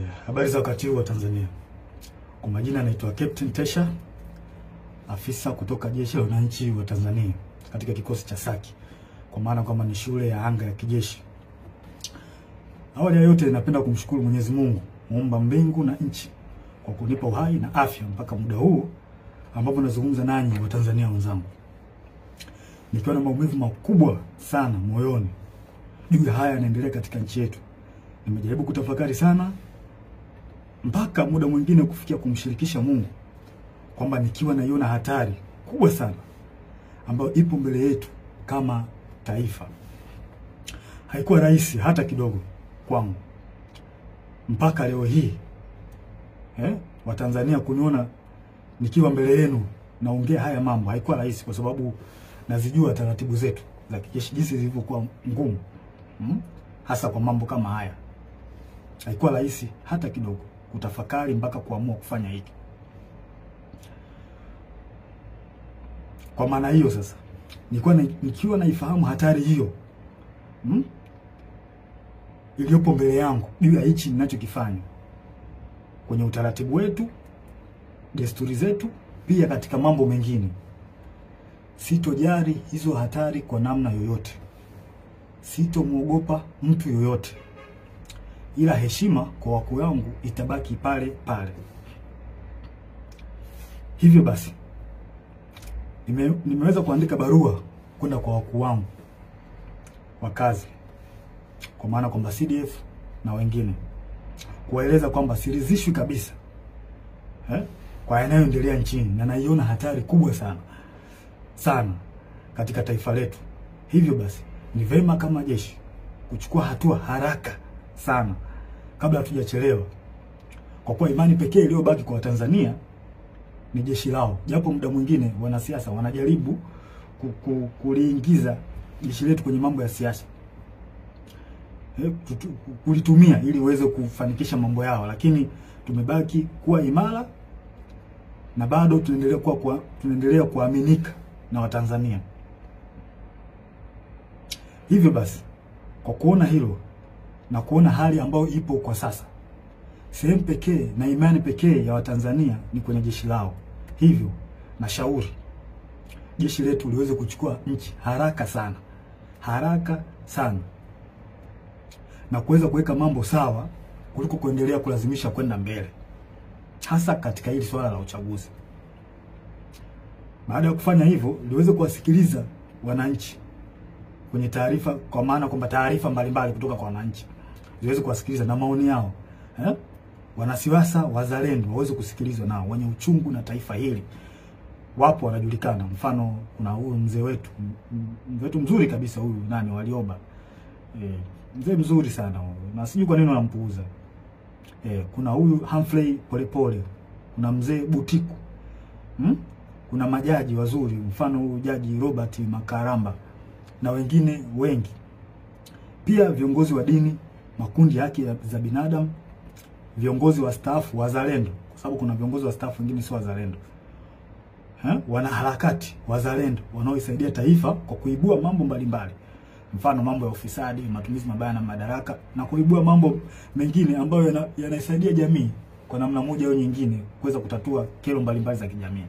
Habari za wakati huu wa Tanzania. Kwa majina naitwa Captain Tesha, afisa kutoka Jeshi la Wananchi wa Tanzania katika kikosi cha Saki, kwa maana kwamba ni shule ya anga ya kijeshi. Awali ya yote napenda kumshukuru Mwenyezi Mungu, muumba mbingu na nchi, kwa kunipa uhai na afya mpaka muda huu ambapo nazungumza nanyi wa Tanzania wenzangu. Nikiwa na maumivu makubwa sana moyoni juu ya haya yanaendelea katika nchi yetu. Nimejaribu kutafakari sana mpaka muda mwingine kufikia kumshirikisha Mungu kwamba nikiwa naiona hatari kubwa sana ambayo ipo mbele yetu kama taifa. Haikuwa rahisi hata kidogo kwangu mpaka leo hii Watanzania kuniona nikiwa mbele yenu naongea haya mambo. Haikuwa rahisi kwa sababu nazijua taratibu zetu za kijeshi jinsi zilivyokuwa ngumu, hasa kwa mambo kama haya. Haikuwa rahisi hata kidogo kutafakari mpaka kuamua kufanya hiki. Kwa maana hiyo sasa, nikiwa naifahamu hatari hiyo iliyopo mbele yangu juu ya hichi ninachokifanya kwenye utaratibu wetu, desturi zetu, pia katika mambo mengine, sitojali hizo hatari kwa namna yoyote. Sitomuogopa mtu yoyote, ila heshima kwa wakuu wangu itabaki pale pale. Hivyo basi nimeweza kuandika barua kwenda kwa wakuu wangu wa kazi, kwa maana kwamba CDF na wengine, kuwaeleza kwamba siridhishwi kabisa kwa yanayoendelea nchini, na naiona hatari kubwa sana katika taifa letu. Hivyo basi ni vema kama jeshi kuchukua hatua haraka sana kabla hatujachelewa, kwa kuwa imani pekee iliyobaki kwa Tanzania ni jeshi lao. Japo muda mwingine wanasiasa wanajaribu kuliingiza jeshi letu kwenye mambo ya siasa, kulitumia ili uweze kufanikisha mambo yao, lakini tumebaki kuwa imara na bado tunaendelea kuaminika na Watanzania. Hivyo basi, kwa kuona hilo na kuona hali ambayo ipo kwa sasa, sehemu pekee na imani pekee ya Watanzania ni kwenye jeshi lao. Hivyo nashauri jeshi letu liweze kuchukua nchi haraka sana na kuweza kuweka mambo sawa kuliko kuendelea kulazimisha kwenda mbele, hasa katika hili swala la uchaguzi. Baada ya kufanya hivyo, liweze kuwasikiliza wananchi kwenye taarifa, kwa maana kwamba taarifa mbalimbali kutoka kwa wananchi ziweze kuwasikiliza na maoni yao. Wanasiasa wazalendo waweze kusikilizwa nao, wenye uchungu na taifa hili wapo, wanajulikana. Mfano, kuna huyu mzee wetu mzuri kabisa, huyu Warioba, mzee mzuri sana huyu, na sijui kwa nini wanampuuza. Kuna huyu Humphrey Polepole, kuna mzee Butiku, kuna majaji wazuri, mfano huyu Jaji Robert Makaramba na wengine wengi. Pia viongozi wa dini, makundi ya haki za binadamu, viongozi wa staafu wazalendo, kwa sababu kuna viongozi wa staafu wengine sio wazalendo. Wanaharakati wazalendo wanaoisaidia taifa kwa kuibua mambo mbalimbali, mfano mambo ya ufisadi, matumizi mabaya na madaraka, na kuibua mambo mengine ambayo yanaisaidia jamii kwa namna moja au nyingine kuweza kutatua kero mbalimbali za kijamii.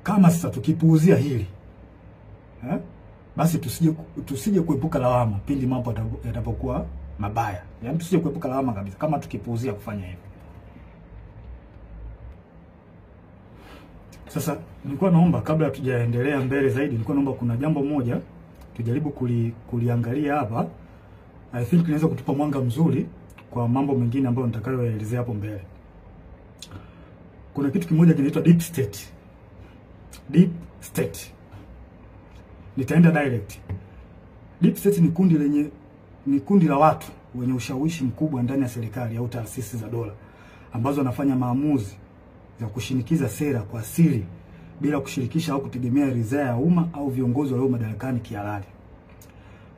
Kama sasa tukipuuzia hili, basi tusije kuepuka lawama pindi mambo yatapokuwa mabaya. Yaani tusije kuepuka lawama kabisa kama tukipuuzia kufanya hivyo. Sasa nilikuwa naomba, kabla hatujaendelea mbele zaidi, nilikuwa naomba kuna jambo moja tujaribu kuliangalia hapa. I think inaweza kutupa mwanga mzuri kwa mambo mengine ambayo nitakayoelezea hapo mbele. Kuna kitu kimoja kinaitwa deep state. Deep state. Nitaenda direct. Deep state ni kundi la watu wenye ushawishi mkubwa ndani ya serikali au taasisi za dola, ambazo wanafanya maamuzi ya kushinikiza sera kwa siri bila kushirikisha au kutegemea ridhaa ya umma au viongozi walio madarakani kihalali.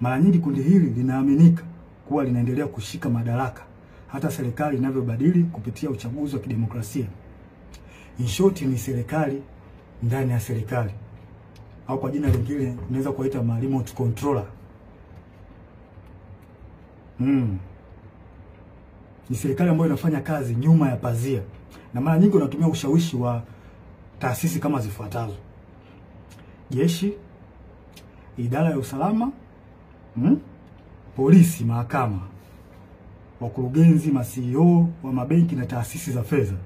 Mara nyingi kundi hili linaaminika kuwa linaendelea kushika madaraka hata serikali inavyobadili kupitia uchaguzi wa kidemokrasia. In short, ni serikali ndani ya serikali, au kwa jina lingine unaweza kuita remote controller. ni serikali ambayo inafanya kazi nyuma ya pazia, na mara nyingi wanatumia ushawishi wa taasisi kama zifuatazo: jeshi, idara ya usalama, polisi, mahakama, wakurugenzi, ma-CEO wa mabenki na taasisi za fedha,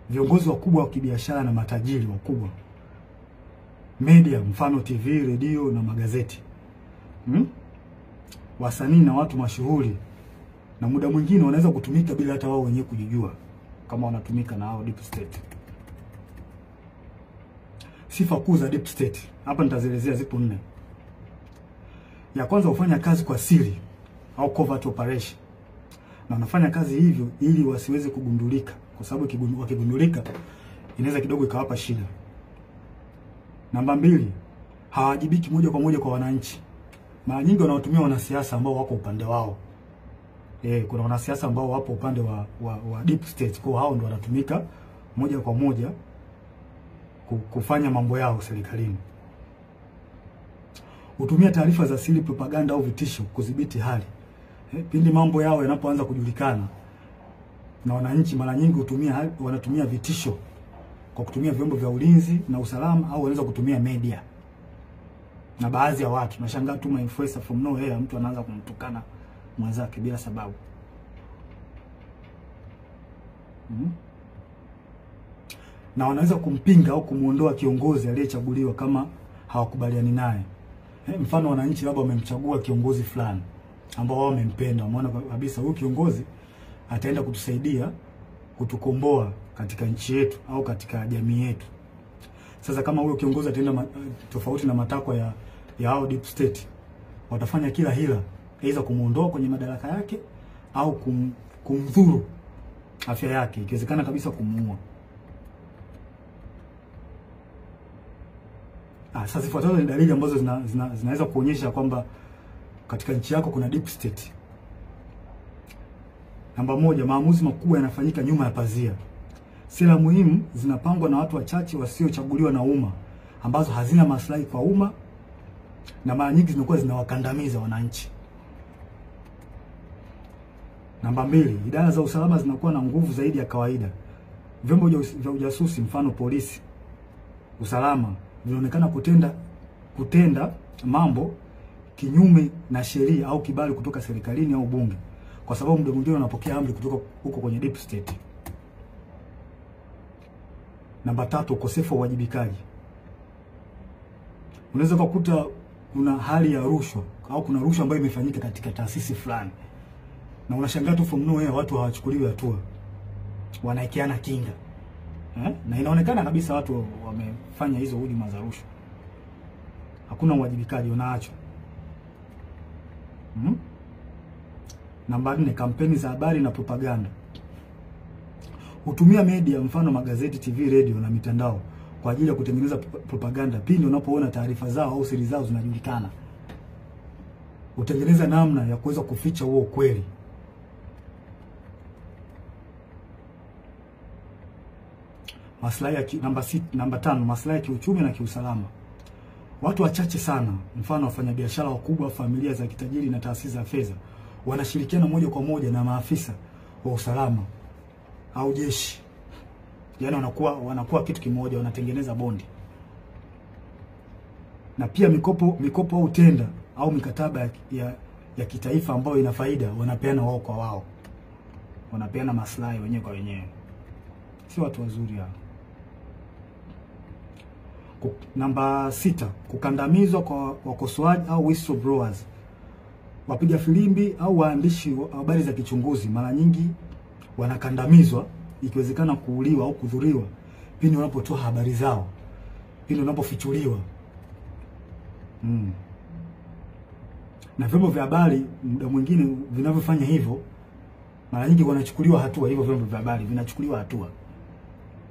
viongozi wakubwa wa kibiashara na matajiri wakubwa, media, mfano TV, redio na magazeti, wasanii na watu mashuhuri, na muda mwingine wanaweza kutumika bila hata wao wenyewe kujijua kama wanatumika na hao deep state. Sifa kuu za deep state hapa nitazielezea, zipo 4. Ya kwanza, hufanya kazi kwa siri au covert operation, na wanafanya kazi hivyo ili wasiweze kugundulika, kwa sababu wakigundulika inaweza kidogo ikawapa shida. Namba 2, hawajibiki moja kwa moja kwa wananchi. Mara nyingi wanaotumia wanasiasa ambao wako upande wao. Kuna wanasiasa ambao wapo upande wa deep state, kwa hao ndio wanatumika moja kwa moja kufanya mambo yao serikalini. Hutumia taarifa za siri, propaganda au vitisho kudhibiti hali. Pindi mambo yao yanapoanza kujulikana na wananchi, mara nyingi wanatumia vitisho kwa kutumia vyombo vya ulinzi na usalama, au wanaweza kutumia media. Na baadhi ya watu nashangaa tu influencer from nowhere, mtu anaanza kumtukana mwenzake bila sababu. Na wanaweza kumpinga au kumuondoa kiongozi aliyechaguliwa kama hawakubaliani naye. Mfano, wananchi labda wamemchagua kiongozi fulani ambao wao wamempenda, wameona kabisa huyu kiongozi ataenda kutusaidia kutukomboa katika nchi yetu au katika jamii yetu. Sasa kama huyo kiongozi ataenda tofauti na matakwa ya hao deep state, watafanya kila hila aidha kumuondoa kwenye madaraka yake au kumdhuru afya yake, ikiwezekana kabisa kumuua. Sasa zifuatazo ni dalili ambazo zinaweza kuonyesha kwamba katika nchi yako kuna deep state. Namba 1, maamuzi makubwa yanafanyika nyuma ya pazia. Sera muhimu zinapangwa na watu wachache wasiochaguliwa na umma, ambazo hazina maslahi kwa umma, na mara nyingi zinakuwa zinawakandamiza wananchi. Namba 2, idara za usalama zinakuwa na nguvu zaidi ya kawaida. Vyombo vya ujasusi, mfano polisi, usalama, vinaonekana kutenda mambo kinyume na sheria au kibali kutoka serikalini au bunge, kwa sababu muda mwingine wanapokea amri kutoka huko kwenye deep state. Namba 3, ukosefu wa uwajibikaji. Unaweza kukuta kuna hali ya rushwa au kuna rushwa ambayo imefanyika katika taasisi fulani, na unashangaa tu from nowhere watu hawachukuliwi hatua, wanaekeana kinga. Na inaonekana kabisa watu wamefanya hizo huduma za rushwa. Hakuna uwajibikaji, unaachwa. Namba 4, kampeni za habari na propaganda. Hutumia media, mfano magazeti, TV, radio na mitandao kwa ajili ya kutengeneza propaganda pindi unapoona taarifa zao au siri zao zinajulikana. Utengeneza namna ya kuweza kuficha huo ukweli. Maslahi ya namba 5, maslahi ya kiuchumi na kiusalama. Watu wachache sana, mfano wafanyabiashara wakubwa, familia za kitajiri na taasisi za fedha, wanashirikiana moja kwa moja na maafisa wa usalama au jeshi. Yaani wanakuwa kitu kimoja, wanatengeneza bondi. Na pia mikopo au tenda au mikataba ya kitaifa ambayo ina faida, wanapeana wao kwa wao. Wanapeana maslahi wenyewe kwa wenyewe. Si watu wazuri hao. Namba 6, kukandamizwa kwa wakosoaji au whistleblowers. Wapiga filimbi au waandishi wa habari za kichunguzi mara nyingi wanakandamizwa, ikiwezekana kuuliwa au kudhuriwa pindi wanapotoa habari zao, pindi wanapofichuliwa. Na vyombo vya habari muda mwingine vinavyofanya hivyo, mara nyingi wanachukuliwa hatua. Hivyo vyombo vya habari vinachukuliwa hatua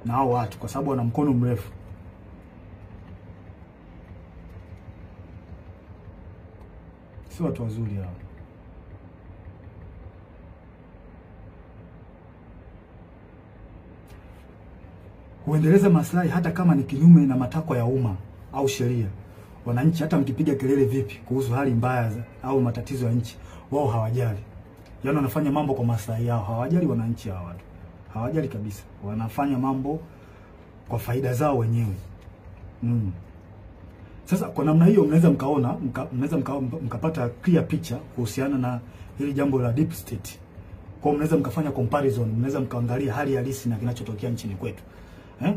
na hao watu kwa sababu wana mkono mrefu. Si watu wazuri hao. Huendeleza maslahi hata kama ni kinyume na matakwa ya umma au sheria. Wananchi hata mkipiga kelele vipi kuhusu hali mbaya au matatizo ya nchi, wao hawajali. Yaani wanafanya mambo kwa maslahi yao, hawajali wananchi hawa watu. Hawajali kabisa. Wanafanya mambo kwa faida zao wenyewe. Sasa kwa namna hiyo mnaweza mkaona, mkapata clear picture kuhusiana na hili jambo la deep state. Kwa mnaweza mkafanya comparison, mnaweza mkaangalia hali halisi na kinachotokea nchini kwetu.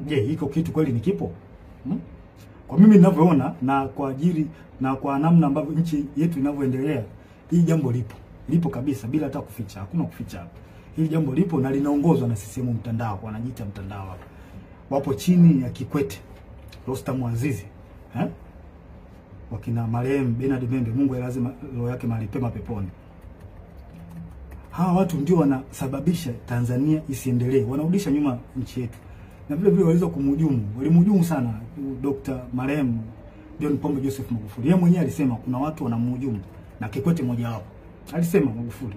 Je, hiko kitu kweli ni kipo? Kwa mimi ninavyoona na kwa ajili na kwa namna ambavyo nchi yetu inavyoendelea, hii jambo lipo. Lipo kabisa bila hata kuficha. Hakuna kuficha hapa. Hili jambo lipo na linaongozwa na CCM mtandao, wanajiita mtandao hapa. Wapo chini ya Kikwete, Rostam Azizi, wakina marehemu Bernard Membe, Mungu lazima roho yake mahali pema peponi. Hawa watu ndio wanasababisha Tanzania isiendelee, wanarudisha nyuma nchi yetu. Na vile vile waliweza walimhujumu sana Dr. marehemu John Pombe Joseph Magufuli. Yeye mwenyewe alisema kuna watu wanamhujumu na Kikwete mmoja wapo. Alisema Magufuli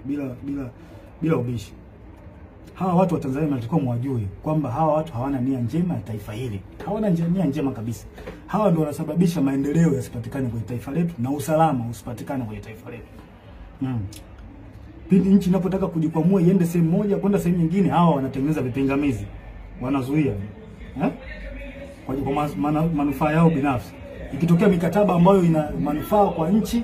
bila ubishi. Hawa watu wa Tanzania wanatakiwa mwajue kwamba hawa watu hawana nia njema ya taifa hili. Hawana nia njema kabisa. Hawa ndio wanasababisha maendeleo yasipatikane kwenye taifa letu na usalama usipatikane kwenye taifa letu. Pindi nchi inapotaka kujikwamua iende sehemu moja kwenda sehemu nyingine, hawa wanatengeneza vipingamizi. Wanazuia. Kwa manufaa yao binafsi. Ikitokea mikataba ambayo ina manufaa kwa nchi,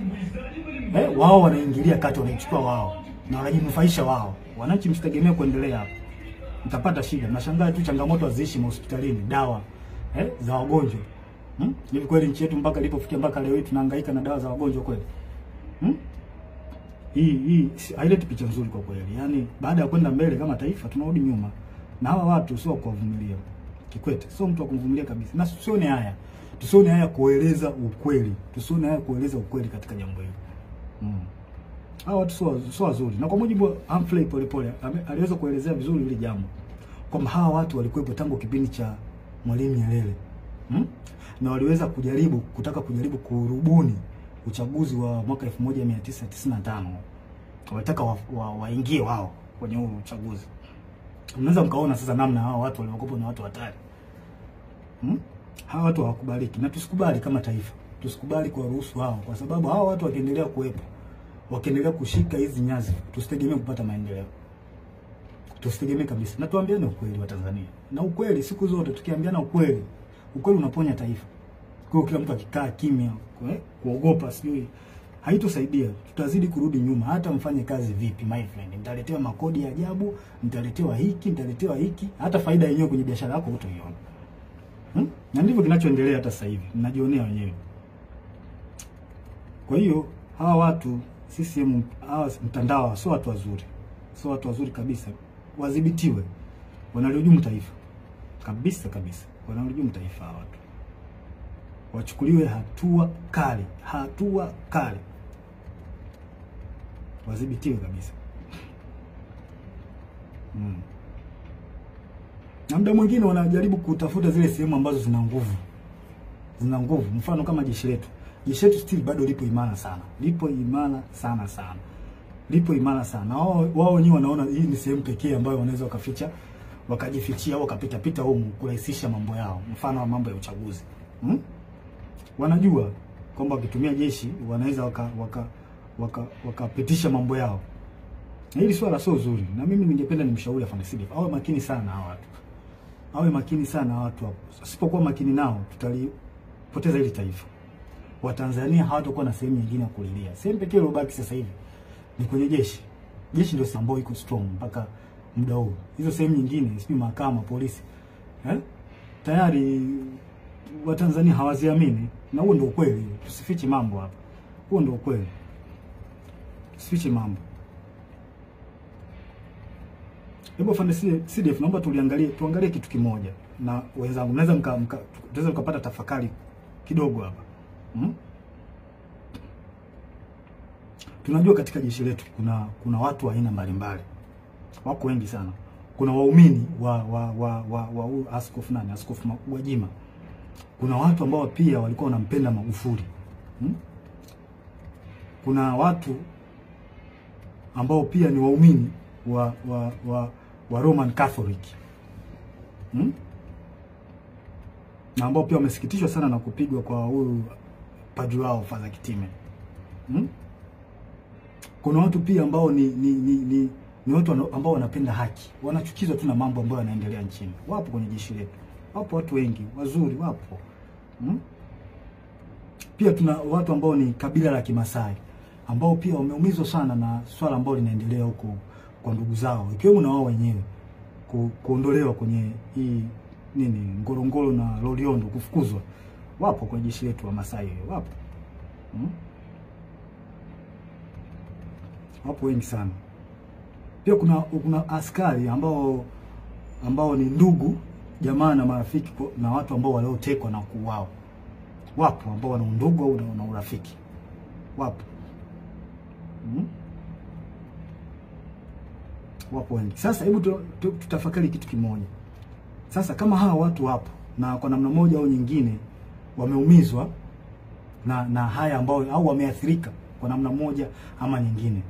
wao wanaingilia kati, wanaichukua wao na wanajinufaisha wao. Wananchi msitegemee kuendelea hapo. Mtapata shida. Mnashangaa tu changamoto haziishi hospitalini, dawa za wagonjwa. Hivi kweli nchi yetu mpaka ilipofikia mpaka leo hii tunahangaika na dawa za wagonjwa kweli? Hii haileti picha nzuri kwa kweli. Yaani baada ya kwenda mbele kama taifa tunarudi nyuma. Na hawa watu sio kuwavumilia. Kikwete sio mtu wa kumvumilia kabisa. Na tusione haya. Tusione haya kueleza ukweli. Tusione haya kueleza ukweli katika jambo hili. Hawa watu sio wazuri. Na kwa mujibu wa Humphrey Polepole aliweza kuelezea vizuri hili jambo. Kwamba hawa watu walikuwepo tangu kipindi cha Mwalimu Nyerere. Na waliweza kutaka kujaribu kurubuni uchaguzi wa mwaka 1995. Walitaka waingie wao kwenye huo uchaguzi. Unaweza mkaona sasa namna hawa watu waliokuwa na watu hatari. Hawa watu hawakubaliki na tusikubali kama taifa. Tusikubali kwa ruhusu hao kwa sababu hawa watu wakiendelea kuwepo, wakiendelea kushika hizi nyazi, tusitegemee kupata maendeleo. Tusitegemee kabisa. Na tuambiane ukweli wa Tanzania. Na ukweli siku zote tukiambiana ukweli, ukweli unaponya taifa. Kwa kila mtu akikaa kimya, kuogopa sijui haitosaidia. Tutazidi kurudi nyuma hata mfanye kazi vipi my friend. Mtaletewa makodi ya ajabu, mtaletewa hiki, hata faida yenyewe kwenye biashara yako hutaiona. Na ndivyo kinachoendelea hata sasa hivi. Mnajionea wenyewe. Kwa hiyo hawa watu CCM hawa mtandao sio watu wazuri. Sio watu wazuri kabisa. Wadhibitiwe. Wanalihujumu taifa. Kabisa. Wanalihujumu taifa hawa watu. Wachukuliwe hatua kali. Wadhibitiwe kabisa. Na muda mwingine wanajaribu kutafuta zile sehemu ambazo zina nguvu. Mfano kama jeshi letu. Jeshi letu still bado lipo imara sana. Lipo imara sana. Wao wenyewe wanaona hii ni sehemu pekee ambayo wanaweza wakajifichia au wakapita huko kurahisisha mambo yao. Mfano wa mambo ya uchaguzi. Wanajua kwamba wakitumia jeshi wanaweza wakapitisha mambo yao. Na hili swala sio zuri. Na mimi ningependa nimshauri afanye CDF. Awe makini sana hawa watu. Hapo. Asipokuwa makini nao tutalipoteza hili taifa. Watanzania hawatakuwa na sehemu nyingine ya kulilia. Sehemu pekee iliyobaki sasa hivi ni kwenye jeshi. Jeshi ndio sambo iko strong mpaka muda huu. Hizo sehemu nyingine, sijui mahakama, polisi. Tayari Watanzania hawaziamini na huo ndio ukweli. Tusifiche mambo hapa. Huo ndio ukweli. Tusifiche mambo. Hebu afande CDF naomba tuangalie kitu kimoja na wenzangu. Mnaweza mkapata tafakari kidogo hapa. Tunajua katika jeshi letu kuna watu wa aina mbalimbali. Wako wengi sana. Kuna waumini wa Askofu Gwajima. Kuna watu ambao pia walikuwa wanampenda Magufuli. Kuna watu ambao pia ni waumini wa Roman Catholic. Na ambao pia wamesikitishwa sana na kupigwa kwa huyu padri wao Father Kitime. Kuna watu pia ambao ni watu ambao wanapenda haki, wanachukizwa tu na mambo ambayo yanaendelea nchini. Wapo kwenye jeshi letu, wapo watu wengi wazuri, wapo Pia tuna watu ambao ni kabila la Kimasai ambao pia wameumizwa sana na swala ambalo linaendelea huko kwa ndugu zao, ikiwemo na wao wenyewe kuondolewa kwenye hii Ngorongoro na Loliondo, kufukuzwa. Wapo kwenye jeshi letu wa Masai, wapo wapo wengi sana. Pia kuna askari ambao ni ndugu jamaa na marafiki na watu ambao waliotekwa na kuuawa. Wapo ambao wana undugu au na urafiki, wapo wapo wengi. Sasa hebu tutafakari kitu kimoja. Sasa kama hawa watu wapo na kwa namna moja au nyingine wameumizwa na haya ambao au wameathirika kwa namna moja ama nyingine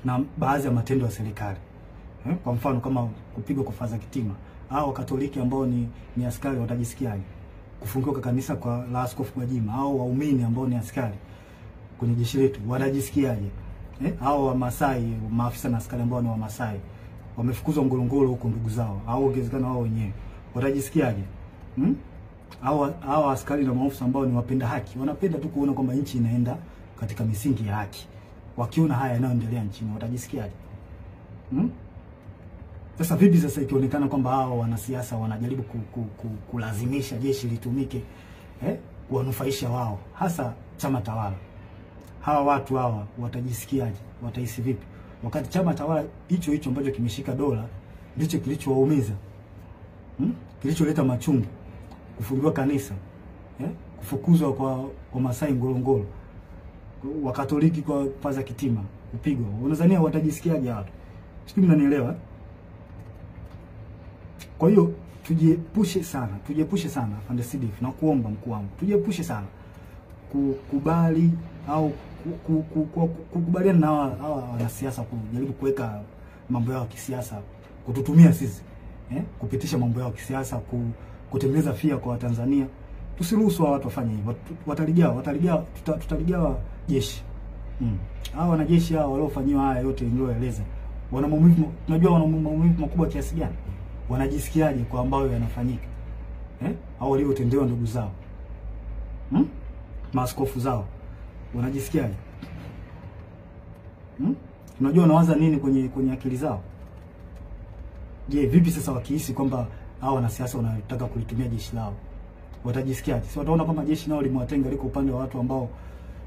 na baadhi ya matendo ya serikali, kwa mfano kama kupigwa kwa Faza Kitima, au Katoliki ambao ni askari watajisikiaje? Kufungiwa kwa kanisa kwa la Askofu Gwajima, au waumini ambao ni askari kwenye jeshi letu watajisikiaje? Au wa Masai, maafisa na askari ambao ni wa Masai wamefukuzwa Ngorongoro huko ndugu zao, au ongezekana wao wenyewe, watajisikiaje? Au askari na maafisa ambao ni wapenda haki, wanapenda tu kuona kwamba nchi inaenda katika misingi ya haki, wakiona haya yanayoendelea nchini watajisikiaje? Sasa vipi sasa ikionekana kwamba hao wanasiasa wanajaribu kulazimisha jeshi litumike kuwanufaisha wao, hasa chama tawala? Hawa watu hawa watajisikiaje? Watahisi vipi wakati chama tawala hicho ambacho kimeshika dola ndicho kilichowaumiza, kilicholeta machungu, kufungiwa kanisa, kufukuzwa kwa Masai Ngorongoro, wa Katoliki kwa Faza Kitima kupigwa? Unadhania watajisikiaje watu? Sijui mnanielewa. Kwa hiyo tujiepushe sana Afande Sidif, na kuomba mkuu wangu, tujiepushe sana kukubali au kukubaliana na hawa wanasiasa kujaribu kuweka mambo yao ya kisiasa, kututumia sisi kupitisha mambo yao ya kisiasa, kutengeneza fia kwa Watanzania. Tusiruhusu watu wafanye hivyo. Tutaligawa jeshi. Hao wanajeshi hao waliofanywa haya yote nilioeleza, wana maumivu, tunajua wana maumivu makubwa kiasi gani. Wanajisikiaje kwa ambayo yanafanyika? Au waliotendewa ndugu zao, maaskofu zao, wanajisikiaje? Unajua wanawaza nini kwenye akili zao? Je, vipi sasa wakihisi kwamba hao wanasiasa wanataka kulitumia jeshi lao, watajisikiaje? Si wataona kwamba jeshi nao limewatenga, liko upande wa watu ambao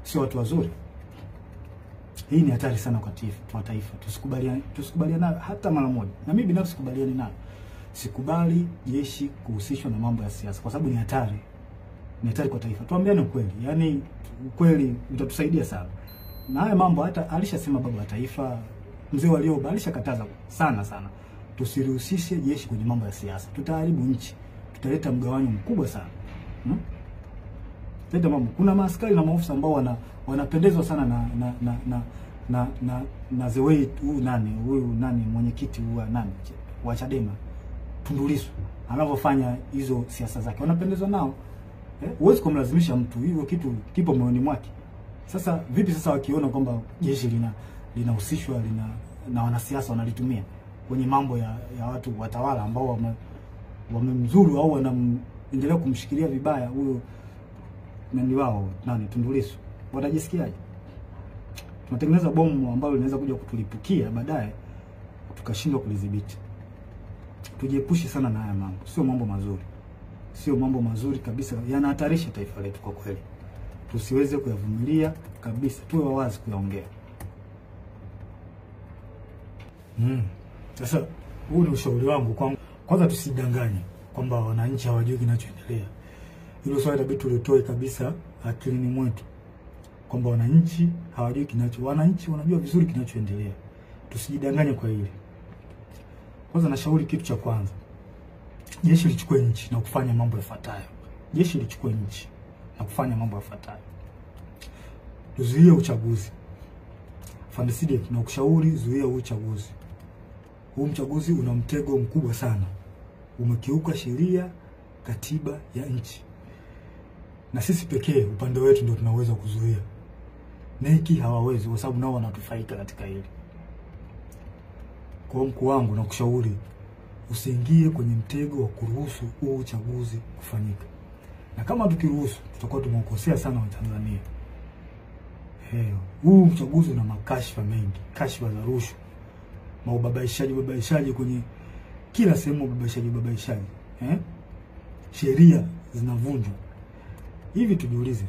sio watu wazuri? Hii ni hatari sana kwa taifa. Tusikubaliane hata mara moja. Na mimi binafsi sikubaliani nayo. Sikubali jeshi kuhusishwa na mambo ya siasa, kwa sababu ni hatari. Ni hatari kwa taifa. Tuambiane ukweli. Yaani ukweli utatusaidia sana. Na haya mambo hata alishasema baba wa taifa Mzee Warioba, alishakataza sana. Tusirihusishe jeshi kwenye mambo ya siasa. Tutaharibu nchi. Tutaleta mgawanyo mkubwa sana. Leta mambo. Kuna maaskari na maofisa ambao wanapendezwa sana na the way huyu mwenyekiti wa Chadema Tundu Lissu anavyofanya hizo siasa zake, wanapendezwa nao. Huwezi kumlazimisha mtu, hivyo kitu kipo moyoni mwake. Sasa vipi sasa wakiona kwamba jeshi linahusishwa na wanasiasa wanalitumia kwenye mambo ya watu watawala ambao wamemzuru au wanaendelea kumshikilia vibaya huyo Tundu Lissu, watajisikiaje? Tunatengeneza bomu ambalo linaweza kuja kutulipukia baadaye tukashindwa kulidhibiti. Tujiepushe sana na haya mambo. Sio mambo mazuri kabisa, yanahatarisha taifa letu kwa kweli. Tusiweze kuyavumilia kabisa, tuwe wawazi kuyaongea. Sasa huu ni ushauri wangu. Kwanza tusidanganye kwamba wananchi hawajui kinachoendelea. Hilo swali inabidi tulitoe kabisa akilini mwetu, kwamba wananchi hawajui wananchi wanajua vizuri kinachoendelea. Tusijidanganye kwa hili. Kwanza nashauri kitu cha kwanza, jeshi lichukue nchi na kufanya mambo yafuatayo. Tuzuie uchaguzi. Afande Sidif, na kushauri zuia uchaguzi. Huu uchaguzi una mtego mkubwa sana. Umekiuka sheria, katiba ya nchi. Na sisi pekee upande wetu ndio tunaweza kuzuia. neki hawawezi, kwa sababu nao wanatufaika katika hili. Kwa mkuu wangu na kushauri usiingie kwenye mtego wa kuruhusu huu uchaguzi kufanyika. Na kama tukiruhusu, tutakuwa tumekosea sana Watanzania. Huu uchaguzi una makashfa mengi, kashfa za rushwa, babaishaji kwenye kila sehemu, babaishaji. Sheria zinavunjwa. Hivi tujiulize,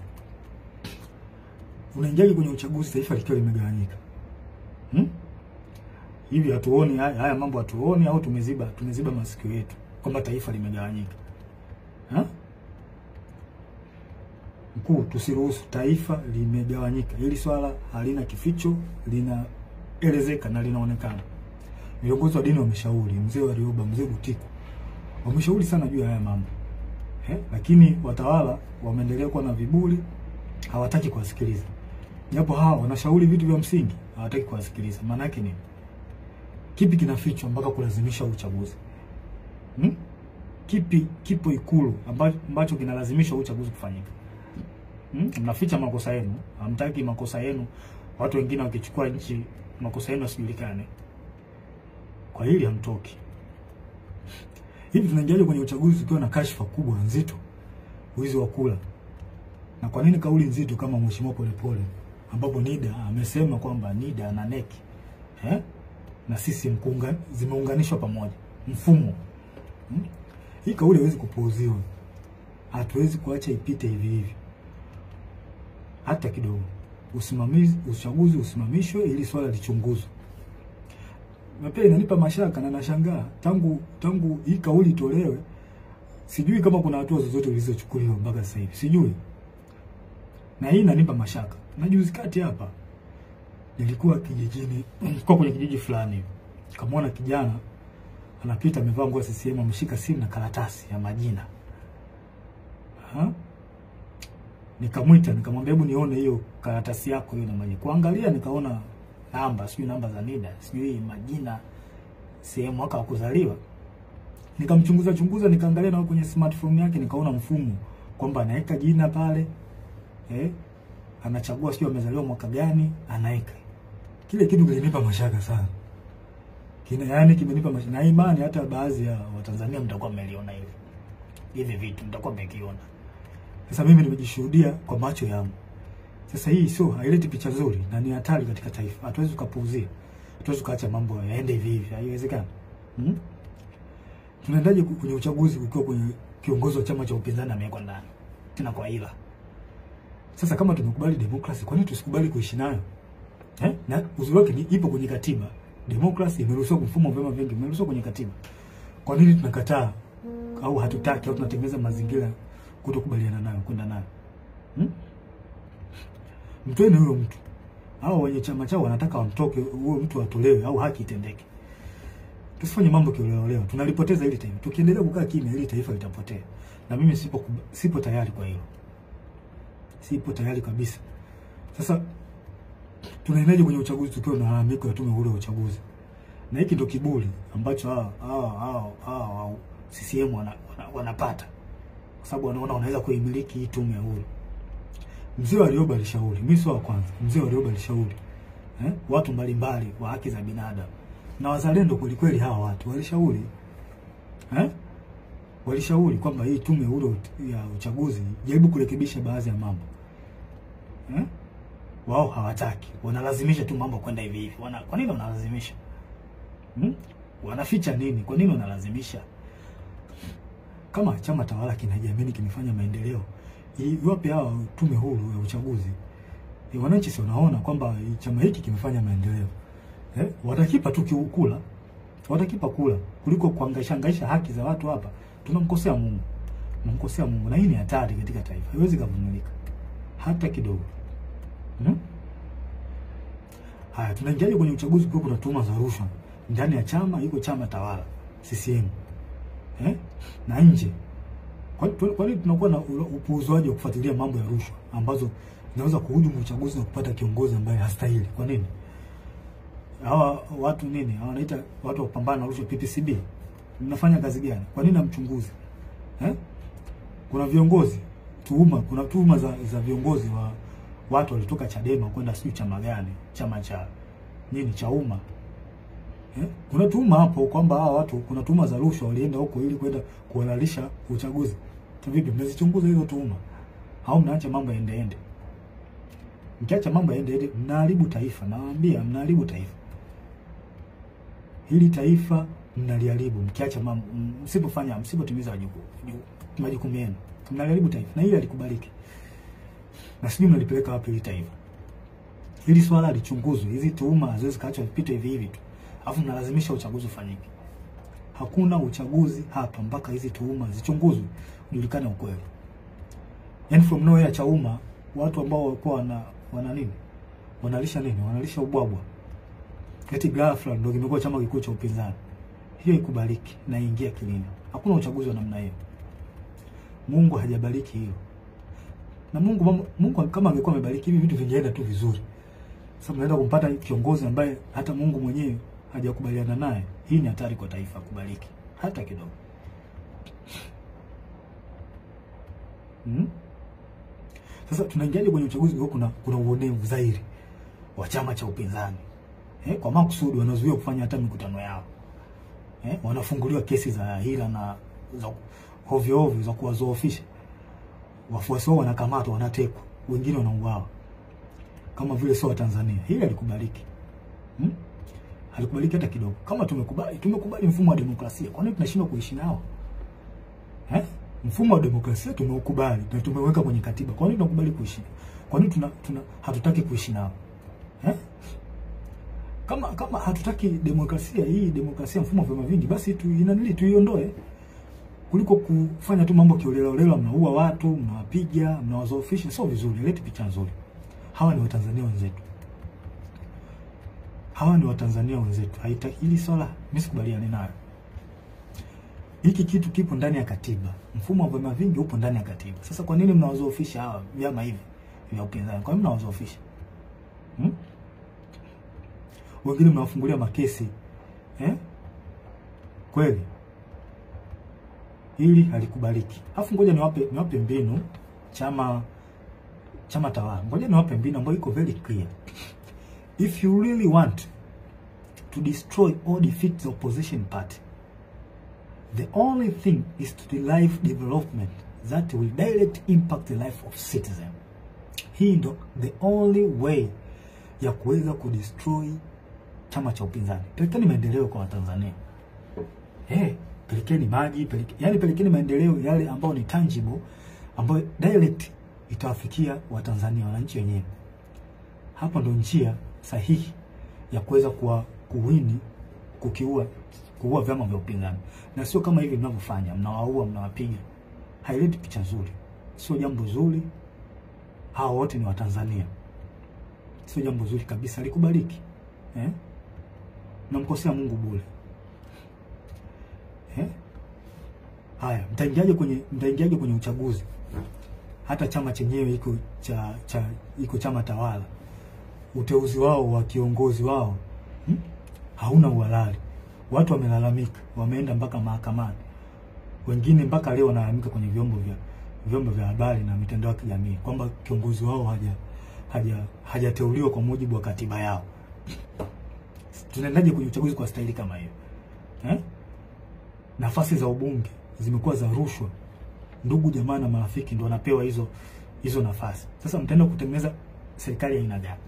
unaingiaje kwenye uchaguzi taifa likiwa limegawanyika? Hivi hatuoni haya mambo, hatuoni au tumeziba masikio yetu kwamba taifa limegawanyika? Mkuu, tusiruhusu taifa limegawanyika. Hili swala halina kificho, linaelezeka na linaonekana. Viongozi wa dini wameshauri, mzee wa Rioba, mzee Butiku, wameshauri sana juu ya haya mambo. Lakini watawala wameendelea kuwa na viburi, hawataki kuwasikiliza. Japo hawa wanashauri vitu vya msingi, hawataki kuwasikiliza. Maana yake nini? Kipi kinafichwa mpaka kulazimisha uchaguzi? Kipi kipo Ikulu ambacho kinalazimisha uchaguzi kufanyika? Mnaficha makosa yenu, hamtaki makosa yenu watu wengine wakichukua nchi makosa yenu yasijulikane. Kwa hili hamtoki. Hivi tunaingiaje kwenye uchaguzi tukiwa na kashfa kubwa nzito, wizi wa kula? Na kwa nini kauli nzito kama Mheshimiwa Polepole, ambapo NIDA amesema kwamba NIDA na NEC na sisi zimeunganishwa pamoja mfumo? Hii kauli haiwezi kupuuziwa. Hatuwezi kuacha ipite hivi hivi hata kidogo. Uchaguzi usimamishwe ili swala lichunguzwe. Na pia inanipa mashaka na nashangaa tangu hii kauli itolewe, sijui kama kuna hatua zozote zilizochukuliwa mpaka sasa hivi. Sijui. Na hii inanipa mashaka. Na juzi kati hapa nilikuwa kijijini, kwa kwenye kijiji fulani. Kamwona kijana anapita amevaa nguo ya CCM, ameshika simu na karatasi ya majina. Nikamwita, nikamwambia hebu nione hiyo karatasi yako hiyo na majina. Kuangalia nikaona namba za NIDA, sijui majina, sehemu, mwaka wa kuzaliwa. Nikamchunguza, nikaangalia na kwenye smartphone yake nikaona mfumo kwamba anaweka jina pale. Anachagua sio amezaliwa mwaka gani, anaweka. Kile kitu kilinipa mashaka sana. Kimenipa mashaka. Na imani hata baadhi ya Watanzania mtakuwa mmeliona hivi vitu, mtakuwa mmekiona. Sasa mimi nimejishuhudia kwa macho yangu. Sasa hii sio, haileti picha nzuri na ni hatari katika taifa. Hatuwezi kupuuzia. Hatuwezi kuacha mambo yaende hivi hivi. Haiwezekani. Tunaendaje kwenye uchaguzi ukiwa kwenye kiongozi wa chama cha upinzani amewekwa ndani? Tena kwa ila. Sasa kama tumekubali demokrasi, kwa nini tusikubali kuishi nayo? Na uzuri wake ni ipo kwenye katiba. Demokrasi imeruhusiwa, mfumo vyama vingi imeruhusiwa kwenye katiba. Kwa nini tunakataa au hatutaki au tunatengeneza mazingira kutokubaliana nayo, kwenda nayo? Mtoeni huyo mtu. Hao wenye chama chao wanataka wamtoke, huyo mtu atolewe au haki itendeke. Tusifanye mambo kioleo. Tunalipoteza hili taifa. Tukiendelea kukaa kimya hili taifa litapotea. Na mimi sipo tayari kwa hilo. Sipo tayari kabisa. Sasa tunaendaje kwenye uchaguzi tukiwa na malalamiko ya tume huru ya uchaguzi? Na hiki ndio kiburi ambacho hao CCM wanapata. Kwa sababu wanaona wanaweza kuimiliki hii tume huru. Mzee wa Rioba alishauri, mimi sio wa kwanza. Mzee wa Rioba alishauri watu mbalimbali wa haki za binadamu na wazalendo kweli hawa watu walishauri walishauri kwamba hii tume huru ya uchaguzi jaribu kurekebisha baadhi ya mambo. Wao hawataki, wanalazimisha tu mambo kwenda hivi hivi. Kwa nini wanalazimisha? Wanaficha nini? Kwa nini wanalazimisha? Kama chama tawala kinajiamini kimefanya maendeleo, iwapi hao tume huru ya uchaguzi? Wananchi si wanaona kwamba chama hiki kimefanya maendeleo. Watakipa tu kula. Watakipa kula kuliko kuhangaisha haki za watu hapa. Tunamkosea Mungu. Tunamkosea Mungu, na hii ni hatari katika taifa. Haiwezi kuvumilika hata kidogo. Haya, tunaingiaje kwenye uchaguzi kwa kuna tuhuma za rushwa ndani ya chama, iko chama tawala CCM na nje? Kwa nini tunakuwa na upuuzwaji wa kufuatilia mambo ya rushwa ambazo zinaweza kuhujumu uchaguzi na kupata kiongozi ambaye hastahili? Kwa nini? Hawa watu nini? Wanaita watu wa kupambana na rushwa, PPCB. Mnafanya kazi gani? Kwa nini namchunguzi? Kuna viongozi kuna tuhuma za viongozi watu walitoka Chadema kwenda sijui chama gani, chama cha nini, cha umma. Kuna tuhuma hapo kwamba hawa watu, kuna tuhuma za rushwa, walienda huko ili kwenda kuhalalisha uchaguzi. Vipi, mmezichunguza hizo tuhuma? Au mnaacha mambo yaende? Mkiacha mambo yaende, mnaharibu taifa. Nawaambia, mnaharibu taifa. Hili taifa mnaliharibu mkiacha mambo, msipotimiza majukumu yenu. Mnaliharibu taifa, na hili halikubaliki. Na sijui mnalipeleka wapi hili taifa. Hili swala lichunguzwe. Hizi tuhuma haziwezi kaachwa zipite hivi hivi tu. Alafu mnalazimisha uchaguzi ufanyike. Hakuna uchaguzi hapa mpaka hizi tuhuma zichunguzwe, ujulikane ukweli. And from nowhere Chauma, watu ambao walikuwa wana nini? Wanalisha nini? Wanalisha ubwabwa. Eti ghafla ndio kimekuwa chama kikuu cha upinzani. Hiyo ikubaliki na ingia kilini. Hakuna uchaguzi wa namna hiyo. Mungu hajabariki hilo. Na Mungu kama angekuwa amebariki hivi vitu vingeenda tu vizuri. Sasa mnaenda kumpata kiongozi ambaye hata Mungu mwenyewe hajakubaliana naye. Hii ni hatari kwa taifa kubariki hata kidogo. Sasa tunaingiaje kwenye uchaguzi kwa kuna uonevu zaidi wa chama cha upinzani? Kwa makusudi wanazuia kufanya hata mikutano yao. Wanafunguliwa kesi za hila na za ovyo za kuwazoofisha. Wafuasi wao wanakamatwa, wanatekwa, wengine wanauawa. Kama vile sio Tanzania. Hili halikubaliki. Halikubaliki hata kidogo. Kama tumekubali mfumo wa demokrasia, kwa nini tunashindwa kuishi nao? Mfumo wa demokrasia tumeukubali na tumeweka kwenye katiba. Kwa nini tunakubali kuishi? Kwa nini hatutaki kuishi nao? Kama hatutaki demokrasia hii, demokrasia mfumo wa vyama vingi, basi tuiondoe. Kuliko kufanya tu mambo kiolela, mnaua watu, mnawapiga, mnawazoofisha, sio vizuri. Leti picha nzuri. Hawa ni Watanzania wenzetu. Hili swala mimi sikubaliani nayo. Hiki kitu kipo ndani ya katiba. Mfumo wa vyama vingi upo ndani ya katiba. Sasa kwa nini mnawazoofisha hawa vyama hivi vya upinzani? Kwa nini mnawazoofisha? Wengine mnawafungulia makesi. Kweli hili halikubaliki. Alafu ngoja niwape mbinu chama tawala. Ngoja niwape mbinu ambayo iko very clear. If you really want to destroy or defeat the opposition party, the only thing is to derive development that will directly impact the life of citizen. Hii ndo the only way ya kuweza kudestroy chama cha upinzani. Pelekeni maendeleo kwa Watanzania. Pelekeni maji, pelekeni maendeleo yale ambao ni tangible, ambayo direct itawafikia Watanzania, wananchi wenyewe. Hapo ndo njia sahihi ya kuweza kuua vyama vya upinzani. Na sio kama hivi mnavyofanya, mnawaua, mnawapiga. Haileti picha nzuri. Sio jambo zuri. Hao wote ni Watanzania. Sio jambo zuri kabisa, likubaliki. Mnamkosea Mungu bure. Haya, mtaingiaje kwenye uchaguzi? Hata chama chenyewe iko chama tawala. Uteuzi wao wa kiongozi wao hauna uhalali. Watu wamelalamika, wameenda mpaka mahakamani. Wengine mpaka leo wanalalamika kwenye vyombo vya habari na mitandao ya kijamii kwamba kiongozi wao hajateuliwa kwa mujibu wa katiba yao. Tunaendaje kwenye uchaguzi kwa staili kama hiyo? Nafasi za ubunge zimekuwa za rushwa. Ndugu jamaa na marafiki ndio wanapewa hizo nafasi. Sasa mtaenda kutengeneza serikali ya aina gani?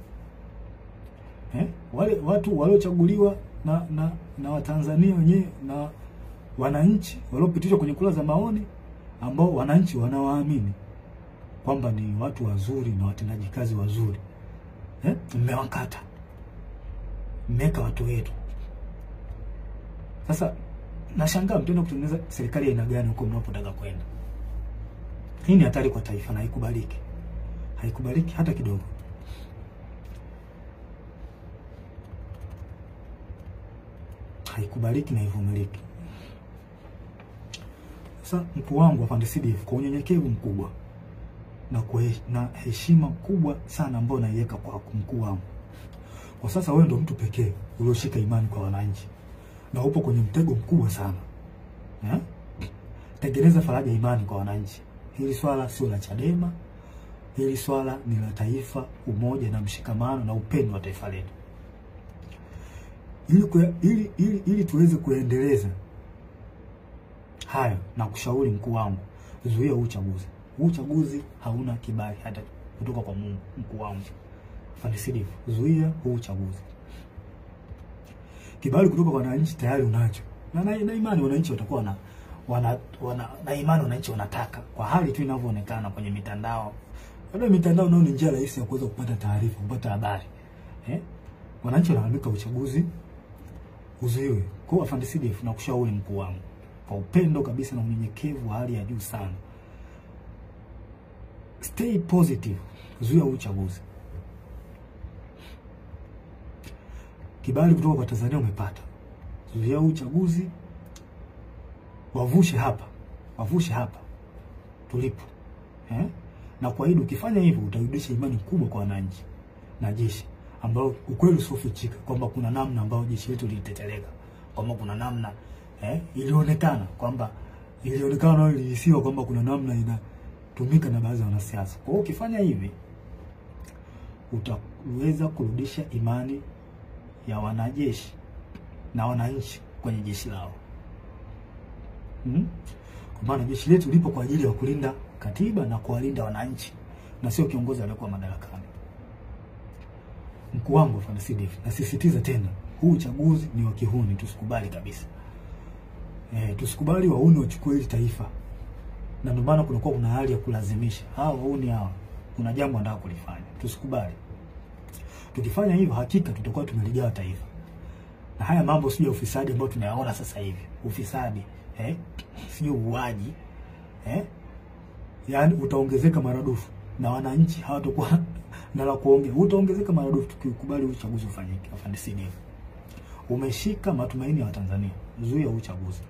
Wale watu waliochaguliwa na Watanzania wenyewe na wananchi waliopitishwa kwenye kura za maoni, ambao wananchi wanawaamini kwamba ni watu wazuri na watendaji kazi wazuri. Mmewakata. Mmeka watu wetu. Sasa nashangaa mtenda kutengeneza serikali ya aina gani huko mnapotaka kwenda. Hii ni hatari kwa taifa na haikubaliki. Haikubaliki hata kidogo. Haikubaliki na ivumiliki. Sasa mkuu wangu afande CDF, kwa unyenyekevu mkubwa na heshima kubwa sana ambayo naiweka kwa mkuu wangu. Kwa sasa wewe ndio mtu pekee ulioshika imani kwa wananchi. Na upo kwenye mtego mkubwa sana. Tengeneza faraja imani kwa wananchi. Hili swala sio la Chadema Hili swala ni la taifa, umoja na mshikamano na upendo wa taifa letu. Ili tuweze kuendeleza hayo, na kushauri mkuu wangu, zuia uchaguzi. Uchaguzi hauna kibali hata kutoka kwa Mungu. Mkuu wangu Fandesidi, zuia uchaguzi. Kibali kutoka kwa wananchi tayari unacho. Na imani wananchi watakuwa na imani wananchi wanataka, kwa hali tu inavyoonekana kwenye mitandao. Ndio mitandao nao ni njia rahisi ya kuweza kupata taarifa, kupata habari. Wananchi wanaandika uchaguzi uzuiwe. Kwa Fandesidi, na kushauri mkuu wangu kwa upendo kabisa na unyenyekevu wa hali ya juu sana, stay positive, zuia uchaguzi. Kibali kutoka kwa Tanzania umepata, zuia uchaguzi, wavushe hapa tulipo. Na kuahidi ukifanya hivyo utarudisha imani kubwa kwa wananchi na jeshi, ambao ukweli usiofichika kwamba kuna namna ambayo jeshi letu liliteteleka, kwamba kuna namna ilionekana na ilisiwa kwamba kuna namna inatumika na baadhi ya wanasiasa. Kwa hiyo ukifanya hivi utaweza kurudisha imani ya wanajeshi na wananchi kwenye jeshi lao. Kwa maana jeshi letu lipo kwa ajili ya kulinda katiba na kuwalinda wananchi, na sio kiongozi aliyekuwa madarakani. Mkuu wangu Fandesidi, nasisitiza tena, huu uchaguzi ni wa kihuni, tusikubali kabisa. Tusikubali wauni wachukue hili taifa. Na ndio maana kuna hali ya kulazimisha. Wauni hawa kuna jambo wanataka kulifanya. Tusikubali. Tukifanya hivyo hakika tutakuwa tumeligawa taifa. Na haya mambo sio ya ufisadi ambao tunayaona sasa hivi. Ufisadi, sio uaji, yani utaongezeka maradufu na wananchi hawatakuwa na la kuongea. Utaongezeka maradufu tukikubali uchaguzi ufanyike. Fandesidi, umeshika matumaini ya Watanzania, zuia uchaguzi.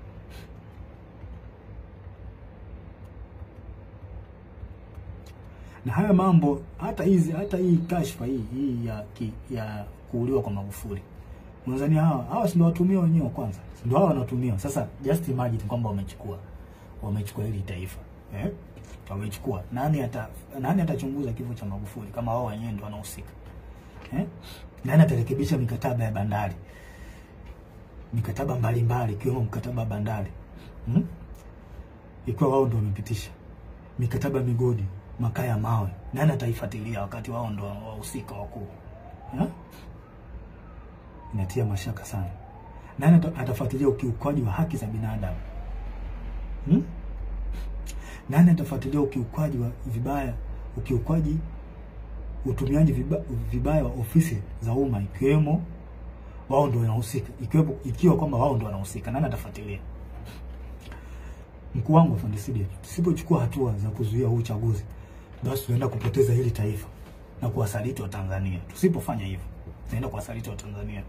Na haya mambo hata hii kashfa hii ya kuuliwa kwa Magufuli. Tanzania hawa si ndio watumia wenyewe kwanza. Ndio hawa wanatumia. Sasa just imagine kwamba wamechukua hili taifa. Wamechukua. Nani atachunguza kifo cha Magufuli kama wao wenyewe ndio wanahusika? Nani atarekebisha mikataba ya bandari? Mikataba mbalimbali ikiwemo mkataba wa bandari. Ikiwa wao ndio wamepitisha. Mikataba migodi, makaa ya mawe. Nani ataifuatilia wakati wao ndio wahusika wakuu? Inatia mashaka sana. Nani atafuatilia ukiukwaji wa haki za binadamu? Nani atafuatilia ukiukwaji wa utumiaji vibaya wa ofisi za umma, ikiwemo wao ndio wanahusika, ikiwa kwamba wao ndio wanahusika? Nani atafuatilia? Mkuu wangu Fandesidi, tusipochukua hatua za kuzuia huu uchaguzi, basi tunaenda kupoteza hili taifa na kuwasaliti wa Tanzania. Tusipofanya hivyo, tunaenda kuwasaliti wa Tanzania.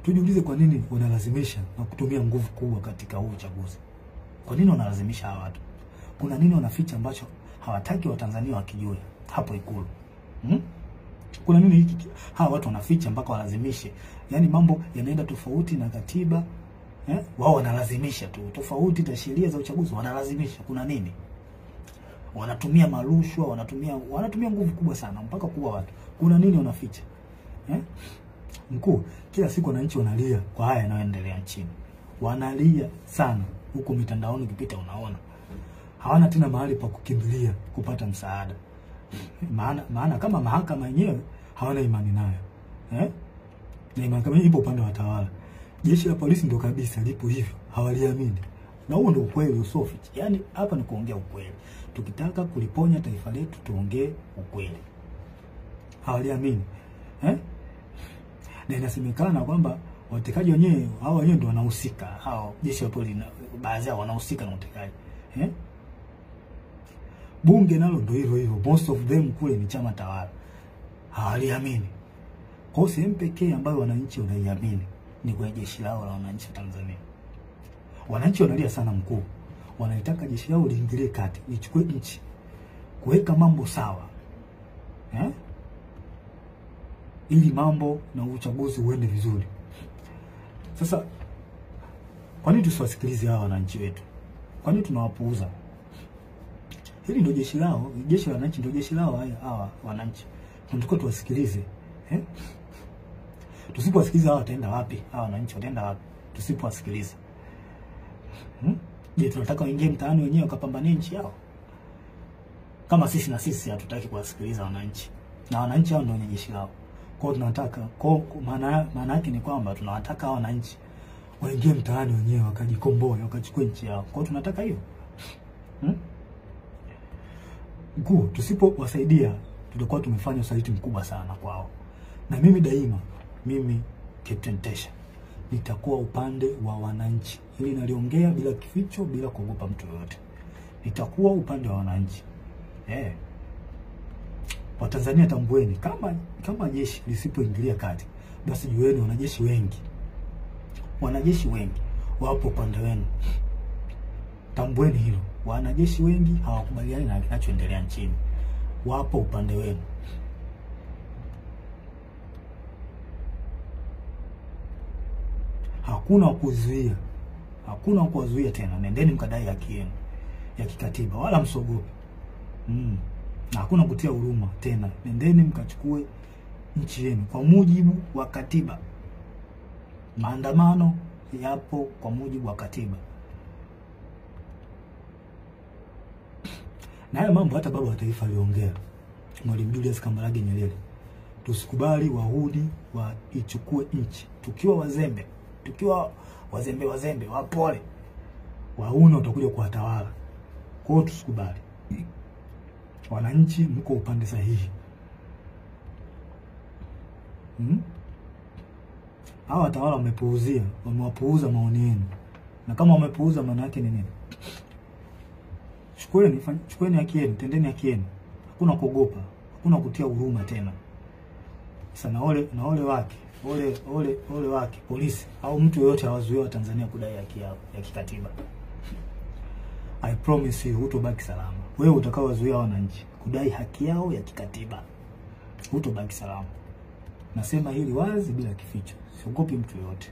Tujiulize kwa nini wanalazimisha na kutumia nguvu kubwa katika huu uchaguzi. Kwa nini wanalazimisha hawa watu? Kuna nini wanaficha ambacho hawataki wa Tanzania wakijue hapo Ikulu? Kuna nini hiki hawa watu wanaficha mpaka walazimishe? Yaani mambo yanaenda tofauti na katiba, wao wanalazimisha tu. Tofauti na sheria za uchaguzi wanalazimisha. Kuna nini? Wanatumia marushwa, wanatumia nguvu kubwa sana mpaka kuua watu. Kuna nini wanaficha? Mkuu, kila siku wananchi wanalia kwa haya yanayoendelea nchini. Wanalia sana. Huko mitandaoni ukipita unaona. Hawana tena mahali pa kukimbilia kupata msaada. Maana kama mahakama yenyewe hawana imani nayo. Na mahakama ipo upande wa tawala. Jeshi la polisi ndio kabisa lipo hivyo, hawaliamini. Na huo ndio ukweli usofichi. Yaani hapa ni kuongea ukweli. Tukitaka kuliponya taifa letu tuongee ukweli. Hawaliamini. Na inasemekana kwamba watekaji wenyewe hao wenyewe ndio wanahusika. Hao jeshi la polisi baadhi yao wanahusika na utekaji. Bunge nalo ndio hivyo. Most of them kule ni chama tawala. Hawaliamini. Kwa sehemu pekee ambayo wananchi wanaiamini ni kwa jeshi lao la wananchi wa Tanzania. Wananchi wanalia sana mkuu. Wanataka jeshi lao liingilie kati, lichukue nchi, kuweka mambo sawa. Ili mambo na uchaguzi uende vizuri. Sasa kwa nini tusiwasikilize hawa wananchi wetu? Kwa nini tunawapuuza? Hili ndio jeshi lao, jeshi la wananchi ndio jeshi lao hawa wananchi. Tunataka tuwasikilize. Tusipowasikiliza hawa wataenda wapi? Hawa wananchi wataenda wapi tusipowasikiliza? Je, tunataka waingie mtaani wenyewe wakapambanie nchi yao? Kama sisi hatutaki kuwasikiliza wananchi. Na wananchi hao ndio wenye jeshi lao. Kwa hiyo tunataka maana yake ni kwamba tunawataka hao wananchi waingie mtaani wenyewe wakajikomboe, wakachukue nchi yao. Kwa hiyo tunataka hiyo. Mkuu, tusipowasaidia tutakuwa tumefanya usaliti mkubwa sana kwao. Na mimi daima, mimi Captain Tesha, nitakuwa upande wa wananchi. Hili naliongea bila kificho, bila kuogopa mtu yoyote. Nitakuwa upande wa wananchi. Watanzania tambueni, kama jeshi lisipoingilia kati, basi jueni wanajeshi wengi wapo upande wenu. Tambueni hilo. Wanajeshi wengi hawakubaliani na kinachoendelea nchini. Wapo upande wenu. Hakuna kuzuia. Hakuna kuwazuia tena. Nendeni mkadai haki yenu ya kikatiba, wala msogope. Na hakuna kutia huruma tena. Nendeni mkachukue nchi yenu kwa mujibu wa katiba. Maandamano yapo kwa mujibu wa katiba. Na haya mambo hata baba wa taifa aliongea, Mwalimu Julius Kambarage Nyerere. Tusikubali wahudi waichukue nchi. Tukiwa wazembe, wapole, wauni watakuja kuwatawala. Kwa hiyo tusikubali. Wananchi mko upande sahihi. Hawa watawala wamewapuuza maoni yenu. Na kama wamepuuza, maana yake ni nini? Chukueni haki yenu, tendeni haki yenu. Hakuna kuogopa, hakuna kutia huruma tena. Sasa na ole wake polisi au mtu yoyote hawazuia wa Tanzania kudai haki yao ya kikatiba. I promise you hutobaki salama. Wewe utakaowazuia wananchi kudai haki yao ya kikatiba, hutobaki salama. Nasema hili wazi bila kificho. Siogopi mtu yoyote.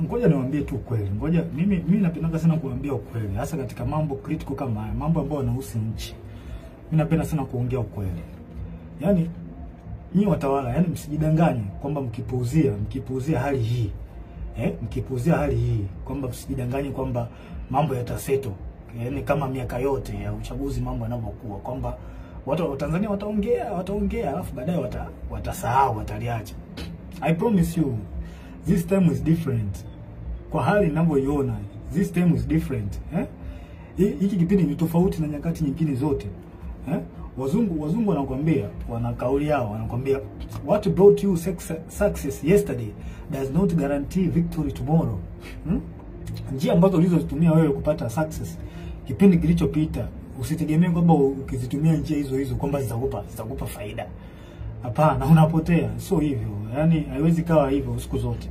Ngoja niwaambie tu ukweli. Mimi napenda sana kuambia ukweli, hasa katika mambo critical kama haya, mambo ambayo yanahusu nchi. Mimi napenda sana kuongea ukweli. Yaani nyinyi watawala, msijidanganye kwamba mkipuuzia hali hii. Mkipuuzia hali hii kwamba msijidanganye kwamba mambo yataseto. Kama miaka yote ya uchaguzi mambo yanavyokuwa, kwamba watu wa Tanzania wataongea alafu baadaye watasahau, wataliacha. I promise you this time is different. Kwa hali ninavyoiona, this time is different. Hiki kipindi ni tofauti na nyakati nyingine zote. Wazungu wanakuambia, wana kauli yao, wanakuambia what brought you success yesterday does not guarantee victory tomorrow. Njia ambazo ulizozitumia wewe kupata success kipindi kilichopita, usitegemee kwamba ukizitumia njia hizo kwamba zitakupa faida. Hapana, unapotea. Sio hivyo. Haiwezi kawa hivyo siku zote.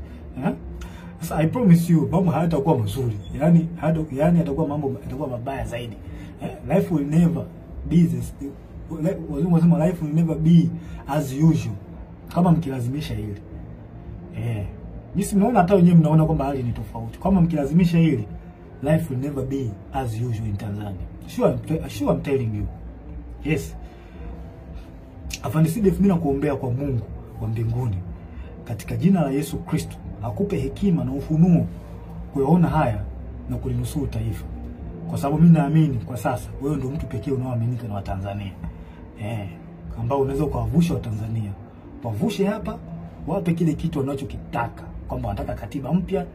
Sasa I promise you mambo hayatakuwa mazuri. Yatakuwa yatakuwa mabaya zaidi. Life will never be this. Life will never be as usual kama mkilazimisha hili. Jinsi mnaona hata wenyewe mnaona kwamba hali ni tofauti. Kama mkilazimisha hili, life will never be as usual in Tanzania. Sure I'm telling you. Yes. Afande Sidef, mimi nakuombea kwa Mungu wa mbinguni katika jina la Yesu Kristo akupe hekima na ufunuo kuyaona haya na kulinusuru taifa. Kwa sababu mimi naamini kwa sasa wewe ndio mtu pekee unaoaminika na Watanzania. Ambao unaweza kuwavusha Watanzania. Wavushe hapa, wape kile kitu wanachokitaka, kwamba wanataka katiba mpya.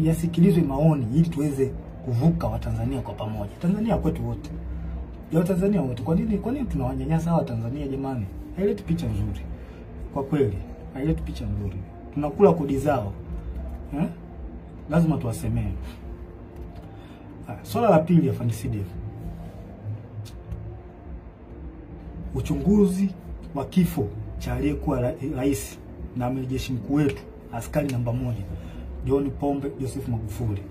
Yasikilizwe maoni ili tuweze kuvuka Watanzania kwa pamoja. Tanzania kwetu wote. Ya Tanzania wote. Kwa nini tunawanyanyasa hawa Tanzania jamani? Haileti picha nzuri. Kwa kweli, haileti picha nzuri. Tunakula kodi zao. Lazima tuwasemee. Swala la pili ya Afande Sidef. Uchunguzi wa kifo cha aliyekuwa rais na amiri jeshi mkuu wetu, askari namba 1, John Pombe Joseph Magufuli.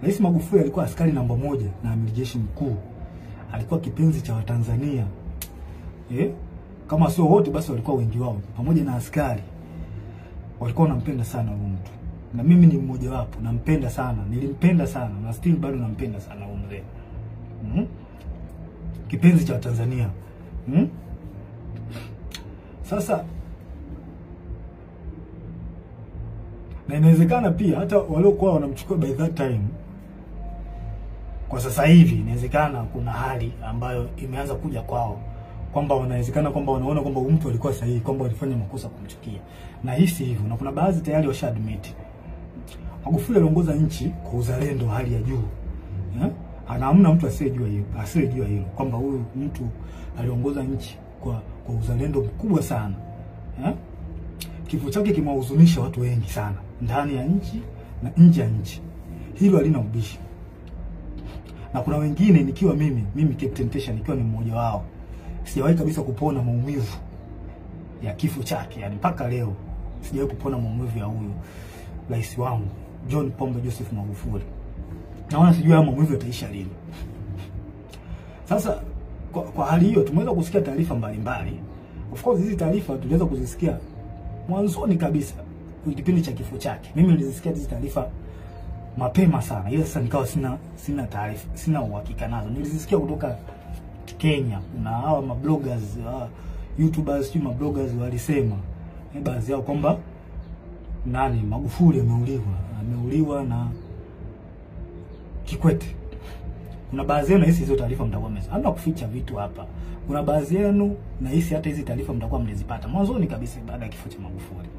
Rais Magufuli alikuwa askari namba 1 na amiri jeshi mkuu. Alikuwa kipenzi cha Watanzania. Kama sio wote basi walikuwa wengi wao, pamoja na askari. Walikuwa wanampenda sana huyu mtu. na mimi ni mmoja wapo, nampenda sana, nilimpenda sana na still bado nampenda sana huyo mzee. Kipenzi cha Tanzania. Sasa na inawezekana pia hata waliokuwa wanamchukua by that time, kwa sasa hivi inawezekana kuna hali ambayo imeanza kuja kwao, kwamba wanawezekana kwamba wanaona kwamba mtu alikuwa sahihi, kwamba walifanya makosa kumchukia. Na hisi hivyo, na kuna baadhi tayari washa admit. Magufuli aliongoza nchi kwa uzalendo hali ya juu. Hamna mtu asiyejua hilo kwamba huyu mtu aliongoza nchi kwa uzalendo mkubwa sana. Kifo chake kimewahuzunisha watu wengi sana ndani ya nchi na nje ya nchi. Hilo halina ubishi. Na kuna wengine nikiwa mimi Captain Tesha nikiwa ni mmoja wao, sijawahi kabisa kupona maumivu ya kifo chake. Yani mpaka leo sijawahi kupona maumivu ya huyu rais wangu John Pombe Joseph Magufuli. Naona sijui haya maumivu yataisha lini. Sasa kwa hali hiyo tumeweza kusikia taarifa mbalimbali. Of course hizi taarifa tuliweza kuzisikia mwanzoni kabisa kipindi cha kifo chake. Mimi nilizisikia hizi taarifa mapema sana. Ile sasa nikawa sina taarifa, sina uhakika nazo. Nilizisikia kutoka Kenya. Kuna hawa mabloggers, YouTubers, mabloggers walisema baadhi yao kwamba Magufuli ameuliwa na Kikwete. Kuna baadhi yenu hisi hizo taarifa mtakuwa mmeza. Hata kuficha vitu hapa. Kuna baadhi yenu na hisi hata hizi taarifa mtakuwa mlizipata mwanzoni kabisa baada ya kifo cha Magufuli.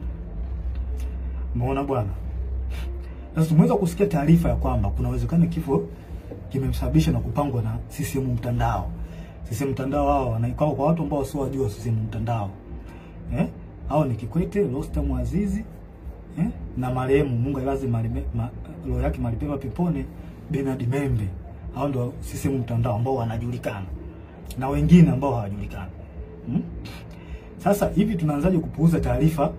Umeona bwana? Sasa tumeweza kusikia taarifa ya kwamba kuna uwezekano kifo kimemsababisha na kupangwa na CCM mtandao. CCM mtandao hao wanaikao kwa watu ambao sio wajua CCM mtandao. Hao ni Kikwete, Rostam Azizi, na marehemu Mungu ailaze roho yake mahali pema peponi Bernard Membe. Hao ndio CCM mtandao ambao wanajulikana. Na wengine ambao hawajulikana. Sasa hivi tunaanzaje kupuuza taarifa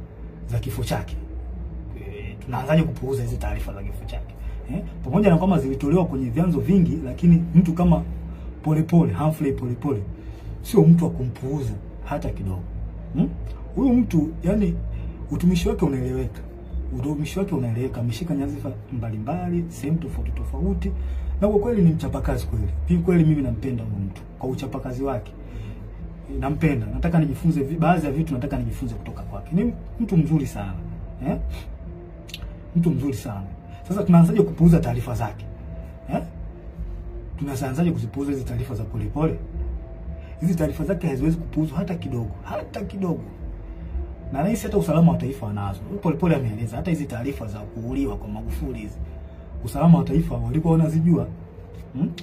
za kifo chake? Tunaanzaje kupuuza hizo taarifa za kifo chake? Pamoja na kwamba zilitolewa kwenye vyanzo vingi, lakini mtu kama Humphrey Polepole sio mtu wa kumpuuza hata kidogo. Huyu mtu yani utumishi wake unaeleweka. Ameshika nyadhifa mbalimbali, sehemu tofauti. Na kwa kweli ni mchapakazi kweli. Pia kweli mimi nampenda huyu mtu kwa uchapakazi wake. Nampenda. Nataka nijifunze baadhi ya vitu, nataka nijifunze kutoka kwake. Ni mtu mzuri sana. Mtu mzuri sana. Sasa tunaanzaje kupuuza taarifa zake? Tunaanzaje kuzipuuza hizo taarifa za Polepole? Hizi taarifa zake haziwezi kupuuzwa hata kidogo. Na rais hata usalama wa taifa wanazo. Polepole ameeleza hata hizi taarifa za kuuliwa kwa Magufuli hizi, usalama wa taifa walikuwa wanazijua.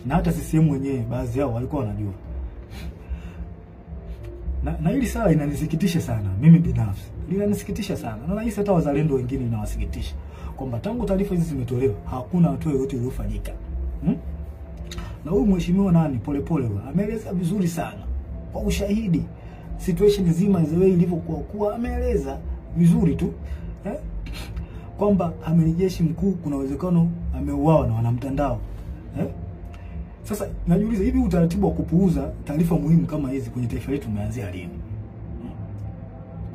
Na hata CCM wenyewe baadhi yao walikuwa wanajua. Na hili sala inanisikitisha sana mimi binafsi. Linanisikitisha sana. Na rais hata wazalendo wengine inawasikitisha kwamba tangu taarifa hizi zimetolewa hakuna hatua yoyote iliyofanyika. Na huyu mheshimiwa Polepole ameeleza vizuri sana kwa ushahidi situation nzima the way ilivyokuwa ameeleza vizuri tu kwamba amiri jeshi mkuu kuna uwezekano ameuawa na wanamtandao. Sasa najiuliza hivi utaratibu wa kupuuza taarifa muhimu kama hizi kwenye taifa letu umeanzia lini?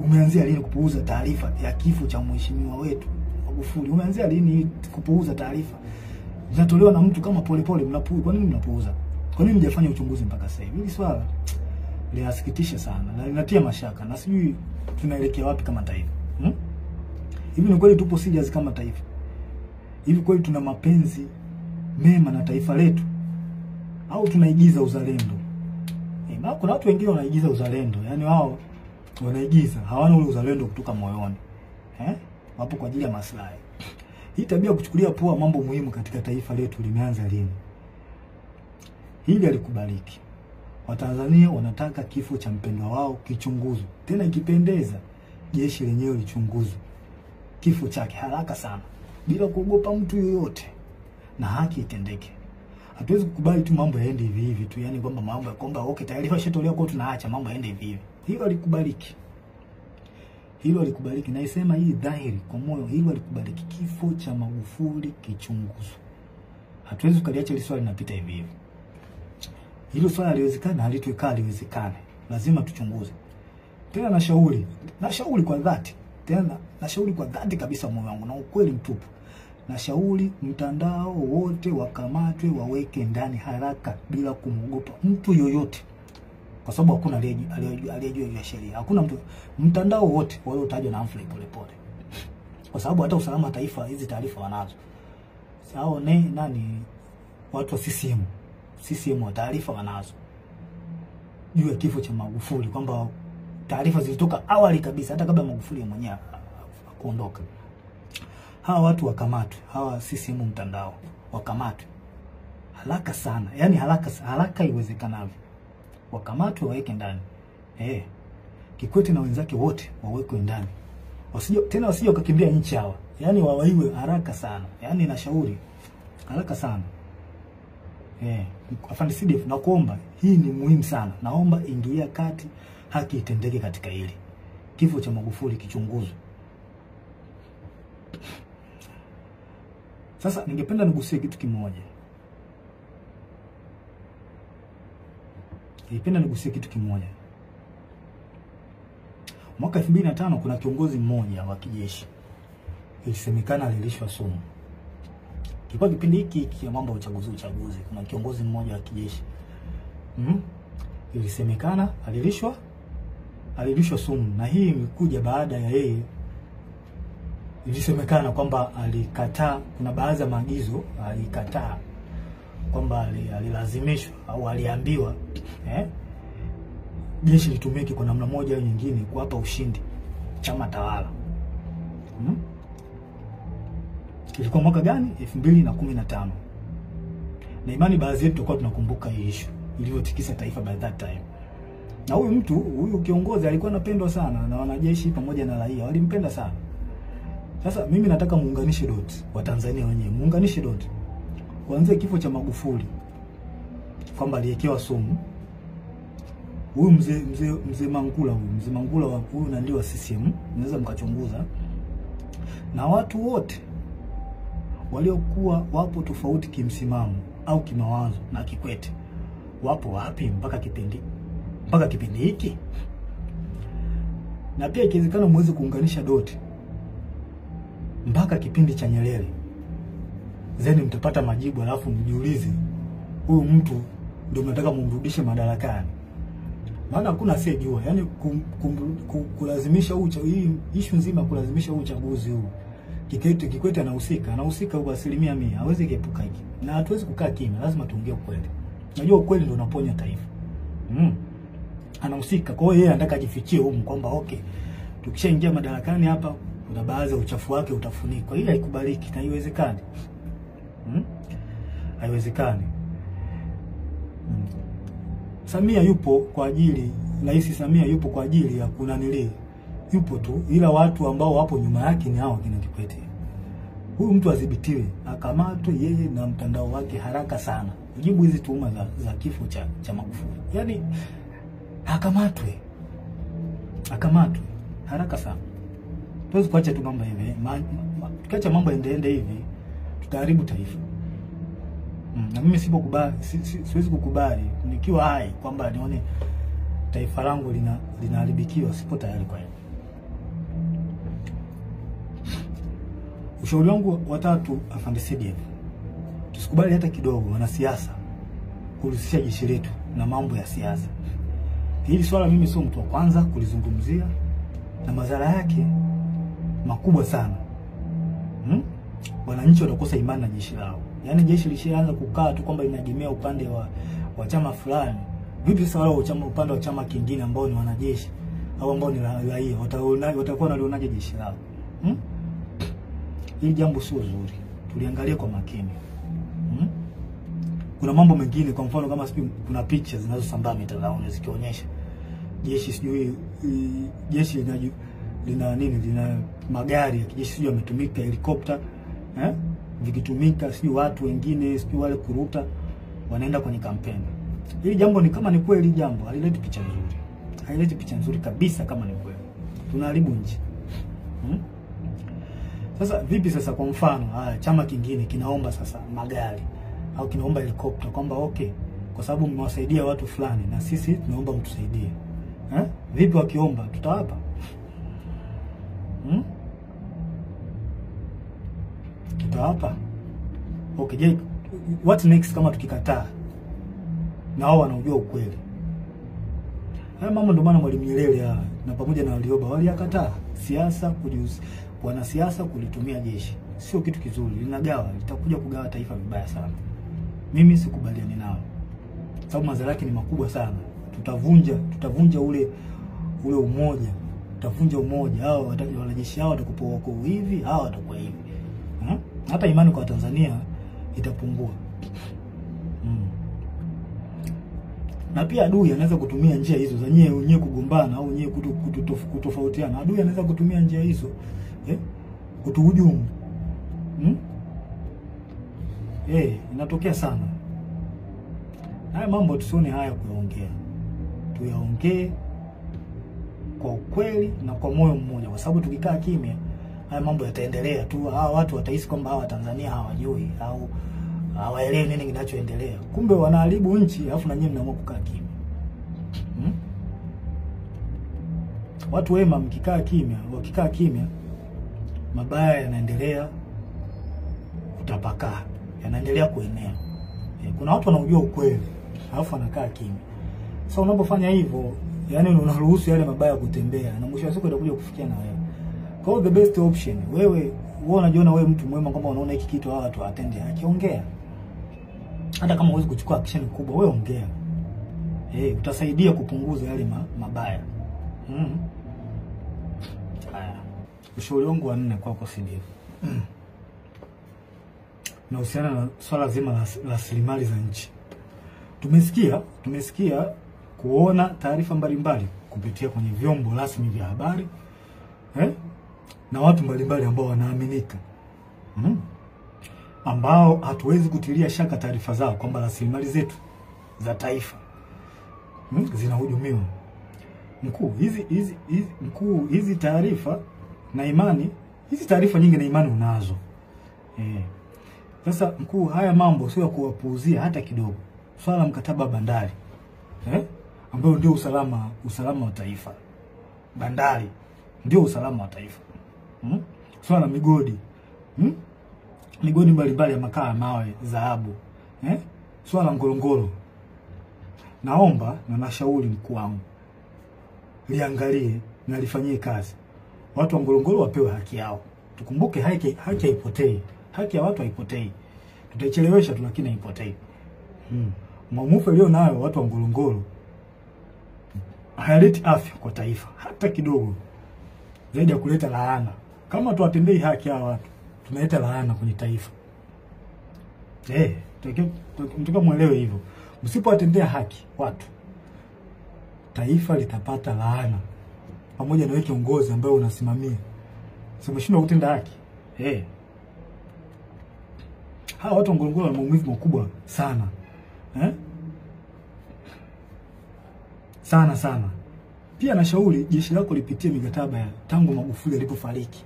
Umeanzia lini kupuuza taarifa ya kifo cha mheshimiwa wetu Magufuli? Umeanzia lini kupuuza taarifa zinatolewa na mtu kama Polepole? Kwa nini mnapuuza? Kwa nini mjafanya uchunguzi mpaka sasa hivi? Hili swala linasikitisha sana na linatia mashaka, na sijui tunaelekea wapi kama taifa. Hivi ni kweli tupo serious kama taifa? Hivi kweli tuna mapenzi mema na taifa letu au tunaigiza uzalendo? Kuna watu wengine wanaigiza uzalendo, yani wao wanaigiza, hawana ule uzalendo kutoka moyoni. Wapo kwa ajili ya maslahi. Hii tabia kuchukulia poa mambo muhimu katika taifa letu limeanza lini? Hili alikubaliki. Watanzania wanataka kifo cha mpendwa wao kichunguzwe. Tena ikipendeza jeshi lenyewe lichunguzwe kifo chake haraka sana bila kuogopa mtu yoyote, na haki itendeke. Hatuwezi kukubali tu mambo yaende hivi hivi tu, yani kwamba mambo ya kwamba okay taarifa shatolewa kwa tunaacha mambo yaende hivi hivi. Hilo alikubaliki. Na isema hii dhahiri kwa moyo, hilo alikubaliki. Kifo cha Magufuli kichunguzwe. Hatuwezi kukaliacha ile swali linapita hivi hivi. Hilo swala haliwezekana, haliwezekane. Lazima tuchunguze. Tena nashauri kwa dhati tena nashauri kwa dhati kabisa moyo wangu na ukweli mtupu, nashauri mtandao wote wakamatwe, waweke ndani haraka bila kumwogopa mtu yoyote, kwa sababu hakuna aliyejua hiyo sheria. Hakuna mtu, mtandao wote waliotajwa na Humphrey Polepole, kwa sababu hata usalama wa taifa hizi taarifa wanazo. Sawa, nani watu wa CCM wa taarifa wanazo juu ya kifo cha Magufuli, kwamba taarifa zilitoka awali kabisa hata kabla Magufuli mwenyewe kuondoka. Hawa watu wakamatwe, hawa CCM mtandao wakamatwe haraka sana, yani haraka iwezekanavyo, wakamatwe waweke ndani. Kikwete na wenzake wote wawekwe ndani, wasije wakakimbia nchi hawa, yani wawaiwe haraka sana, yani nashauri haraka sana. Afande CDF, nakuomba, hii ni muhimu sana, naomba ingilia kati, haki itendeke katika hili. Kifo cha Magufuli kichunguzwe. Sasa ningependa nigusie kitu kimoja. Mwaka 2005 kuna kiongozi mmoja wa kijeshi ilisemekana alilishwa sumu. Kwa kipindi hiki ya mambo ya uchaguzi, kuna kiongozi mmoja wa kijeshi ilisemekana alilishwa sumu, na hii imekuja baada ya yeye, ilisemekana kwamba alikataa, kuna baadhi ya maagizo alikataa, kwamba alilazimishwa au aliambiwa jeshi litumike kwa namna moja au nyingine kuwapa ushindi chama tawala. Ilikuwa mwaka gani? 2015. Na imani baadhi yetu tulikuwa tunakumbuka hii issue iliyotikisa taifa by that time. Na huyu kiongozi alikuwa anapendwa sana na wanajeshi pamoja na raia, walimpenda sana. Sasa mimi nataka muunganishe dot, wa Tanzania wenyewe muunganishe dot. Kuanzia kifo cha Magufuli kwamba aliyekewa sumu. Huyu mzee Mangula huyu na ndio wa CCM, mnaweza mkachunguza. Na watu wote waliokuwa wapo tofauti kimsimamo au kimawazo na Kikwete wapo wapi mpaka kipindi hiki? Na pia ikiwezekana muweze kuunganisha doti mpaka kipindi cha Nyerere, zeni mtapata majibu, alafu mjiulize huyu mtu ndio mnataka mumrudishe madarakani. Maana hakuna asiyejua, yani kulazimisha hii issue nzima, kulazimisha uchaguzi huu. Kikwete anahusika kwa 100%, hawezi kuepuka hiki. Na hatuwezi kukaa kimya, lazima tuongee ukweli. Najua ukweli ndio unaponya taifa. Anahusika, kwa hiyo yeye anataka ajifichie kwamba okay, tukishaingia madarakani hapa kuna baadhi ya uchafu wake utafunikwa. Hii haikubaliki na haiwezekani. Haiwezekani. Samia yupo kwa ajili, Rais Samia yupo kwa ajili ya kunanili, yupo tu, ila watu ambao wapo nyuma yake ni hao kina Kikwete. Huyu mtu adhibitiwe, akamatwe yeye na mtandao wake haraka sana. Ujibu hizi tuhuma za kifo cha Magufuli. Yani akamatwe haraka sana. Tuwezi kuacha tu mambo hivi. Tukiacha mambo endeende hivi tutaharibu taifa. Na mimi siwezi kukubali nikiwa hai kwamba nione taifa langu linaharibikiwa. Sipo tayari kwa hiyo. Ushauri wangu wa tatu, Afande CDF, tusikubali hata kidogo wanasiasa kuhusisha jeshi letu na mambo ya siasa. Hili swala mimi sio mtu wa kwanza kulizungumzia, na madhara yake makubwa sana. Wananchi watakosa imani na jeshi lao. Yaani jeshi lishaanza kukaa tu kwamba linaegemea upande wa chama fulani. Vipi sasa wao upande wa chama kingine ambao ni wanajeshi au ambao ni raia watakuwa wanalionaje jeshi lao? Hili jambo sio zuri. Tuliangalia kwa makini. Kuna mambo mengine, kwa mfano kama kuna picha zinazosambaa mitandaoni zikionyesha jeshi lina magari ya kijeshi sio yametumika, helikopta vikitumika, sio watu wengine sio wale kuruta wanaenda kwenye kampeni. Hili jambo ni kama ni kweli, jambo halileti picha nzuri. Haileti picha nzuri kabisa kama ni kweli. Tunaharibu nchi. Sasa vipi sasa, kwa mfano chama kingine kinaomba sasa magari au kinaomba helikopta kwamba okay, kwa sababu mmewasaidia watu fulani na sisi tunaomba mtusaidie. Vipi wakiomba tutawapa? tutawapa? Okay, je, what next kama tukikataa? Na wao wanaujua ukweli. Haya mambo ndio maana Mwalimu Nyerere na pamoja na Warioba waliyakataa siasa, wanasiasa kulitumia jeshi. Sio kitu kizuri, linagawa, litakuja kugawa taifa vibaya sana. Mimi sikubaliani nao. Sababu madhara yake ni makubwa sana. Tutavunja ule umoja. Tutavunja umoja. Hao wanajeshi hao watakuwa wako hivi, hao watakuwa hivi. Hata imani kwa Tanzania itapungua. Na pia adui anaweza kutumia njia hizo za nyewe kugombana au nyewe kutofautiana. Adui anaweza kutumia njia hizo kutuhujumu. Inatokea sana. Haya mambo tusione haya kuyaongea. Tuyaongee kwa ukweli na kwa moyo mmoja, kwa sababu tukikaa kimya haya mambo yataendelea tu. Hawa watu watahisi kwamba hawa Tanzania hawajui au hawaelewi nini kinachoendelea. Kumbe wanaharibu nchi alafu na nyinyi mnaamua kukaa kimya. Watu wema wakikaa kimya, mabaya yanaendelea kutapakaa, yanaendelea kuenea. Kuna watu wanaojua ukweli alafu wanakaa kimya. Sasa unapofanya hivyo, yani unaruhusu yale mabaya kutembea na mwisho wa siku itakuja kufikia na wewe. Kwa hiyo the best option, wewe unajiona wewe mtu mwema kwamba unaona hiki kitu hawa watu watende haki, ongea. Hata kama huwezi kuchukua action kubwa, wewe ongea. Utasaidia kupunguza yale mabaya. Haya. Ushauri wangu wa 4 kwako CDF. Na uhusiana na swala zima la rasilimali za nchi. Tumesikia kuona taarifa mbalimbali kupitia kwenye vyombo rasmi vya habari, na watu mbalimbali ambao wanaaminika, ambao hatuwezi kutilia shaka taarifa zao kwamba rasilimali zetu za taifa zinahujumiwa. Hizi taarifa na imani, hizi taarifa nyingi na imani unazo. Sasa mkuu, haya mambo sio kuwapuuzia hata kidogo. Swala mkataba bandari, ambao ndio usalama wa taifa. Bandari ndio usalama wa taifa. Swala migodi, migodi mbalimbali ya makaa, mawe, dhahabu, swala Ngorongoro. Naomba na nashauri mkuu wangu liangalie na lifanyie kazi. Watu wa Ngorongoro wapewe haki yao. Tukumbuke haki haipotei. Haki ya watu haipotei. Tutachelewesha tu lakini haipotei. Maumivu leo nayo watu wa Ngorongoro hayaleti afya kwa taifa hata kidogo. Zaidi ya kuleta laana. Kama tuwatendei haki ya watu, tunaleta laana kwenye taifa. Mtaka muelewe hivyo. Msipowatendea haki watu, taifa litapata laana. Pamoja na wewe kiongozi ambaye unasimamia. Umeshindwa kutenda haki. Hawa watu wa Ngorongoro wana maumivu makubwa sana. Sana. Pia nashauri jeshi lako lipitie mikataba ya tangu Magufuli alipofariki.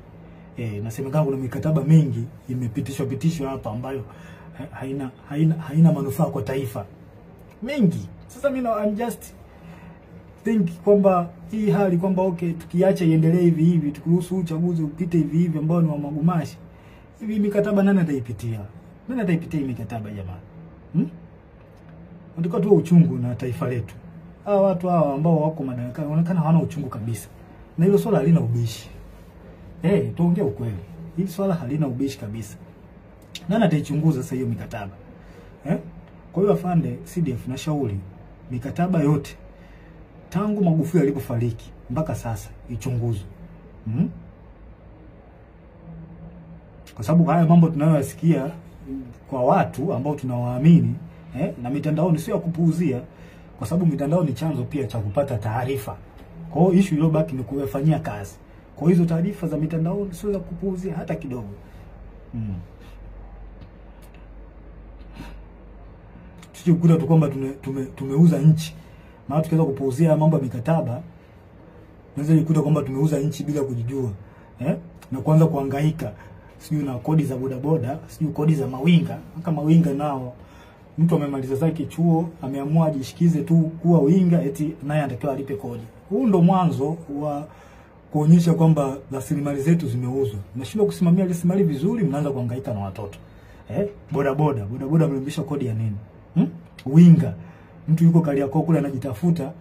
Nasemekana kuna mikataba mingi imepitishwa hapa ambayo haina manufaa kwa taifa. Mingi. Sasa mimi I'm just think kwamba hii hali kwamba tukiacha iendelee hivi tukuruhusu uchaguzi upite hivi ambao ni wa magumashi. Hivi mikataba nani ataipitia? Nani ataipitia hii mikataba jamani? Ndiko tu uchungu na taifa letu. Hawa watu hawa ambao wako madarakani wanaonekana hawana uchungu kabisa. Na hilo swala halina ubishi. Tuongee ukweli. Hili swala halina ubishi kabisa. Nani ataichunguza sasa hiyo mikataba? Kwa hiyo afande CDF na shauri mikataba yote tangu Magufuli alipofariki mpaka sasa ichunguzwe. Kwa sababu haya mambo tunayoyasikia kwa watu ambao tunawaamini, na mitandao ni sio ya kupuuzia, kwa sababu mitandao ni chanzo pia cha kupata taarifa. Kwa hiyo issue iliyobaki ni kufanyia kazi. Kwa hizo taarifa za mitandao sio za kupuuzia hata kidogo. Sikukuta tu kwamba tumeuza nchi. Maana tukianza kupuuzia mambo ya mikataba, tunaweza kukuta kwamba tumeuza nchi bila kujijua. Na kuanza kuhangaika sijui na kodi za bodaboda, sijui kodi za mawinga. Kama mawinga nao mtu amemaliza zake chuo, ameamua ajishikize tu kuwa winga eti naye anatakiwa alipe kodi. Huu ndo mwanzo wa kuonyesha kwamba rasilimali zetu zimeuzwa. Mnashindwa kusimamia rasilimali vizuri, mnaanza kuhangaika na watoto. Boda mlimbisha kodi ya nini? Winga. Mtu yuko Kariakoo kule anajitafuta,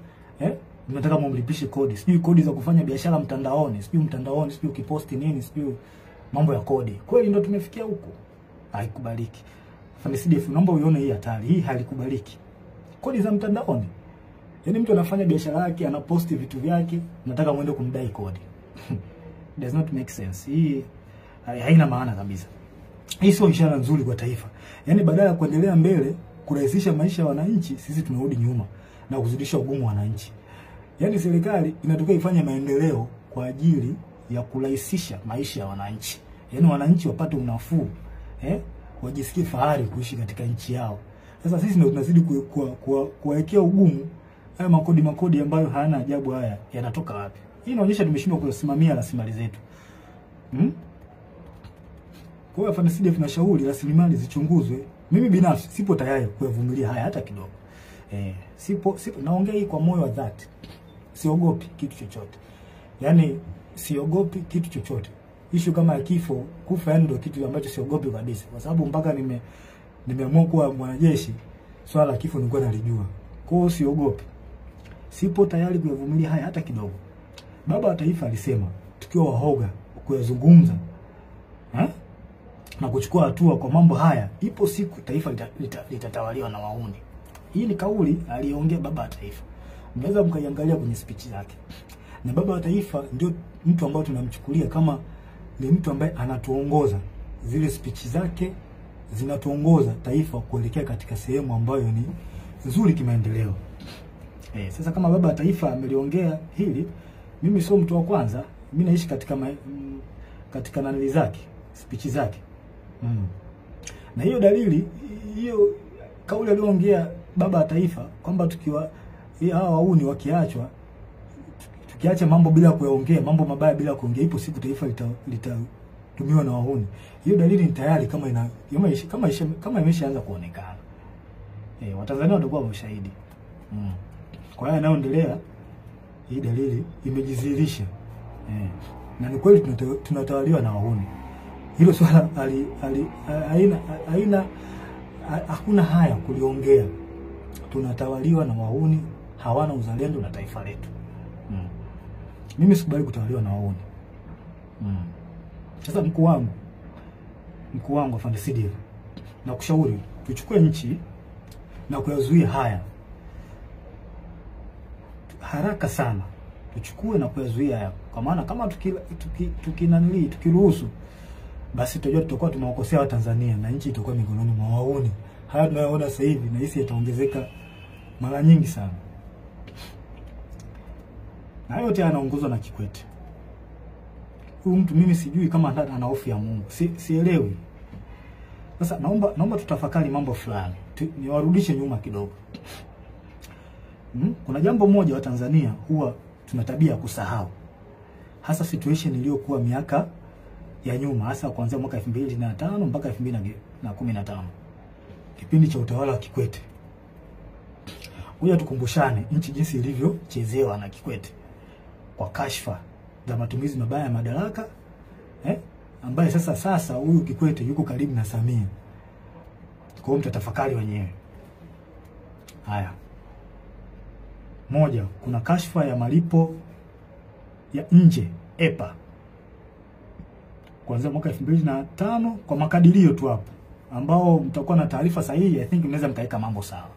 mnataka mumlipishe kodi. Sijui kodi za kufanya biashara mtandaoni, sijui ukiposti nini, sijui mambo ya kodi. Kweli ndio tumefikia huko. Haikubaliki. Afande CDF, naomba uione hii hatari. Hii halikubaliki. Kodi za mtandaoni. Yaani mtu anafanya biashara yake, anaposti vitu vyake, nataka muende kumdai kodi. Does not make sense. Hii haina maana kabisa. Hii sio ishara nzuri kwa taifa. Yaani badala ya kuendelea mbele, kurahisisha maisha ya wananchi, sisi tunarudi nyuma na kuzidisha ugumu wa wananchi. Yaani serikali inatoka ifanye maendeleo kwa ajili ya kurahisisha maisha ya wananchi. Yaani wananchi wapate unafuu, wajisikie fahari kuishi katika nchi yao. Sasa sisi ndio tunazidi kuwekea ugumu. Haya makodi ambayo hayana ajabu haya yanatoka wapi? Hii inaonyesha tumeshindwa kusimamia rasilimali zetu. Kwa hiyo Afande CDF tunashauri rasilimali zichunguzwe. Mimi binafsi sipo tayari kuvumilia haya hata kidogo. Sipo naongea hii kwa moyo wa dhati. Siogopi kitu chochote. Yaani siogopi kitu chochote. Issue kama ya kifo, kufa ndio kitu ambacho siogopi kabisa. Kwa sababu mpaka nimeamua kuwa mwanajeshi, swala la kifo nilikuwa nalijua. Kwa hiyo siogopi. Sipo tayari kuvumilia haya hata kidogo. Baba wa taifa alisema tukiwa wahoga kuyazungumza na kuchukua hatua kwa mambo haya, ipo siku taifa litatawaliwa na wahuni. Hii ni kauli aliongea baba wa taifa. Mnaweza mkaiangalia kwenye speech yake. Na baba wa taifa ndio mtu ambaye tunamchukulia kama ni mtu ambaye anatuongoza. Zile speech zake zinatuongoza taifa kuelekea katika sehemu ambayo ni nzuri kimaendeleo. Sasa kama baba wa taifa ameliongea hili, mimi sio mtu wa kwanza. Mimi naishi katika nanili zake, speech zake. Na hiyo dalili, hiyo kauli aliyoongea baba wa taifa kwamba tukiwa hawa wauni wakiachwa, tukiacha mambo bila kuyaongea, mambo mabaya bila kuongea, ipo siku taifa litatumiwa na wahuni. Hiyo dalili ni tayari kama imeshaanza kuonekana. Watanzania watakuwa mashahidi. Kwa hiyo yanayoendelea, hii dalili imejidhihirisha. Na ni kweli tunatawaliwa na wahuni. Hilo swala hakuna haya kuliongea. Tunatawaliwa na wahuni, hawana uzalendo na taifa letu. Mimi sikubali kutawaliwa na wahuni. Sasa mkuu wangu Afande CDF, na kushauri tuchukue nchi na kuyazuia haya haraka sana. Tuchukue na kuyazuia haya. Kwa maana kama tukiruhusu, basi tutajua tutakuwa tumewakosea Watanzania na nchi itakuwa mikononi mwa wahuni. Haya tunayoona sasa hivi na hisi yataongezeka mara nyingi sana. Na yote anaongozwa na Kikwete. Huyu mtu mimi sijui kama ana hofu ya Mungu. Sielewi. Sasa naomba tutafakari mambo fulani. Niwarudishe nyuma kidogo. Kuna jambo moja wa Tanzania huwa tuna tabia ya kusahau. Hasa situation iliyokuwa miaka ya nyuma, hasa kuanzia mwaka 2005 mpaka 2015. Kipindi cha utawala wa Kikwete. Ngoja tukumbushane nchi jinsi ilivyochezewa na Kikwete kwa kashfa za matumizi mabaya ya madaraka, ambaye sasa huyu Kikwete yuko karibu na Samia. Kwa hiyo mtatafakari wenyewe. Haya. Moja, kuna kashfa ya malipo ya nje EPA. Kuanzia mwaka 2005 kwa makadirio tu hapo, ambao mtakuwa na taarifa sahihi, I think mnaweza mkaweka mambo sawa.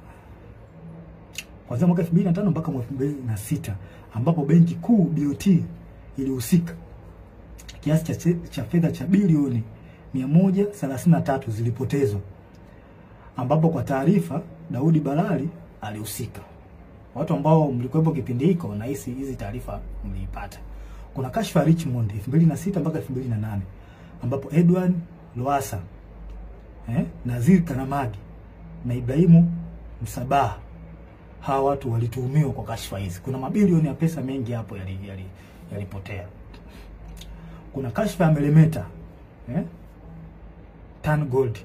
Kuanzia mwaka 2005 mpaka mwaka 2006, ambapo benki kuu BOT ilihusika. Kiasi cha fedha cha bilioni 133 zilipotezwa. Ambapo kwa taarifa Daudi Balali alihusika. Watu ambao mlikuwepo kipindi hiko na hizi taarifa mliipata. Kuna kashfa Richmond 2006 mpaka 2008, ambapo Edward Lowassa, Nazir Karamagi na Ibrahimu Msabaha, hawa watu walituhumiwa kwa kashfa hizi. Kuna mabilioni ya pesa mengi hapo yalipotea. Kuna kashfa ya Melemeta, Tan Gold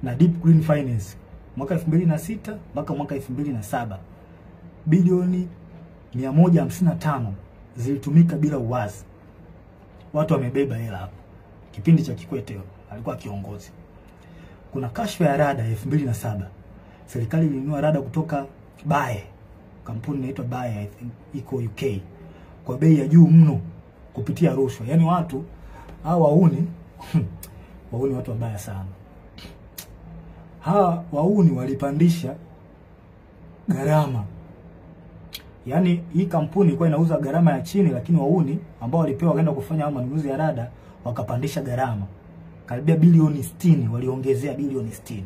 na Deep Green Finance mwaka 2006 mpaka mwaka 2007. Bilioni 155 zilitumika bila uwazi. watu wamebeba hela hapo. Kipindi cha Kikwete alikuwa kiongozi. Kuna kashfa ya rada 2007. Serikali ilinunua rada kutoka Bae. Kampuni inaitwa Bae, I think iko UK. Kwa bei ya juu mno kupitia rushwa. Yaani watu hawa wauni wauni watu wabaya sana. Hawa wauni walipandisha gharama. Yaani hii kampuni ilikuwa inauza gharama ya chini, lakini wauni ambao walipewa wakaenda kufanya manunuzi ya rada wakapandisha gharama. Karibia bilioni 60, waliongezea bilioni 60.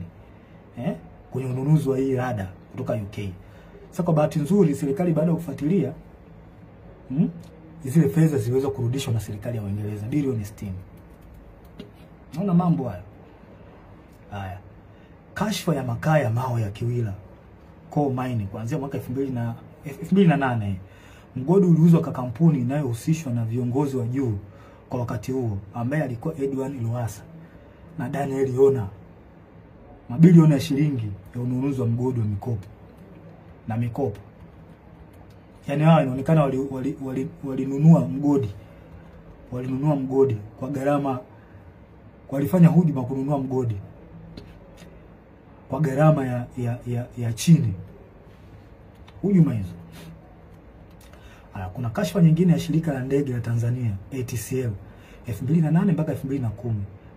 Kwenye ununuzi wa hii rada kutoka UK. Sasa kwa bahati nzuri serikali baada ya kufuatilia zile fedha ziliweza kurudishwa na serikali ya Uingereza, bilioni 60. Naona mambo haya. Haya. Kashfa ya makaa ya mawe ya Kiwila Coal Mine kuanzia mwaka 2008. Mgodi uliuzwa kwa kampuni inayohusishwa na viongozi wa juu kwa wakati huo ambaye alikuwa Edwin Lowassa na Daniel Yona. Mabilioni ya shilingi ya ununuzi wa mgodi wa mikopo. Yaani hawa inaonekana walinunua mgodi. Walinunua mgodi kwa gharama, walifanya hujuma kununua mgodi kwa gharama ya chini. Hujuma hizo. Kuna kashfa nyingine ya shirika la ndege la Tanzania ATCL 2008 mpaka 2010.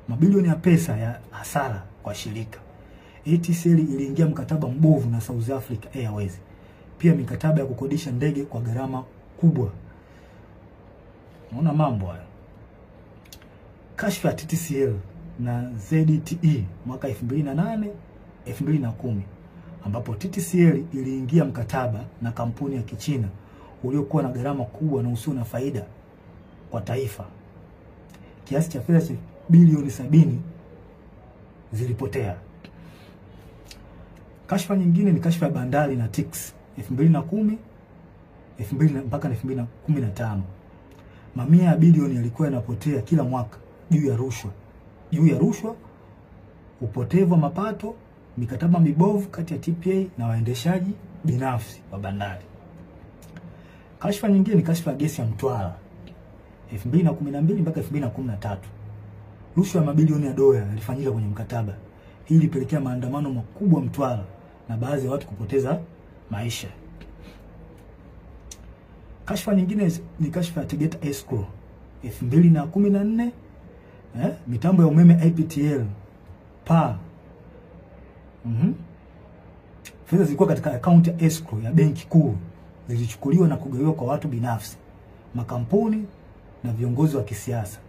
Mabilioni ya pesa ya hasara kwa shirika. ATCL iliingia mkataba mbovu na South Africa Airways. Pia mikataba ya kukodisha ndege kwa gharama kubwa. Unaona mambo haya. Kashfa ya TTCL na ZTE mwaka 2008 2010 ambapo TTCL iliingia mkataba na kampuni ya Kichina uliokuwa na gharama kubwa na usio na faida kwa taifa. Kiasi cha fedha bilioni 70 zilipotea. Kashfa nyingine ni kashfa ya bandari na TICS 2010 mpaka 2015. Mamia ya bilioni yalikuwa yanapotea kila mwaka juu ya rushwa, upotevu wa mapato, mikataba mibovu kati ya TPA na waendeshaji binafsi wa bandari. Kashfa nyingine ni kashfa ya gesi ya Mtwara 2012 mpaka 2013. Rushwa ya mabilioni ya dola yalifanyika kwenye mkataba. Hii ilipelekea maandamano makubwa Mtwara na baadhi ya watu kupoteza maisha. Kashfa nyingine ni kashfa ya Tegeta Escrow 2014. Mitambo ya umeme IPTL PA. Fedha zilikuwa katika account ya escrow ya benki kuu zilichukuliwa na kugawiwa kwa watu binafsi, makampuni na viongozi wa kisiasa.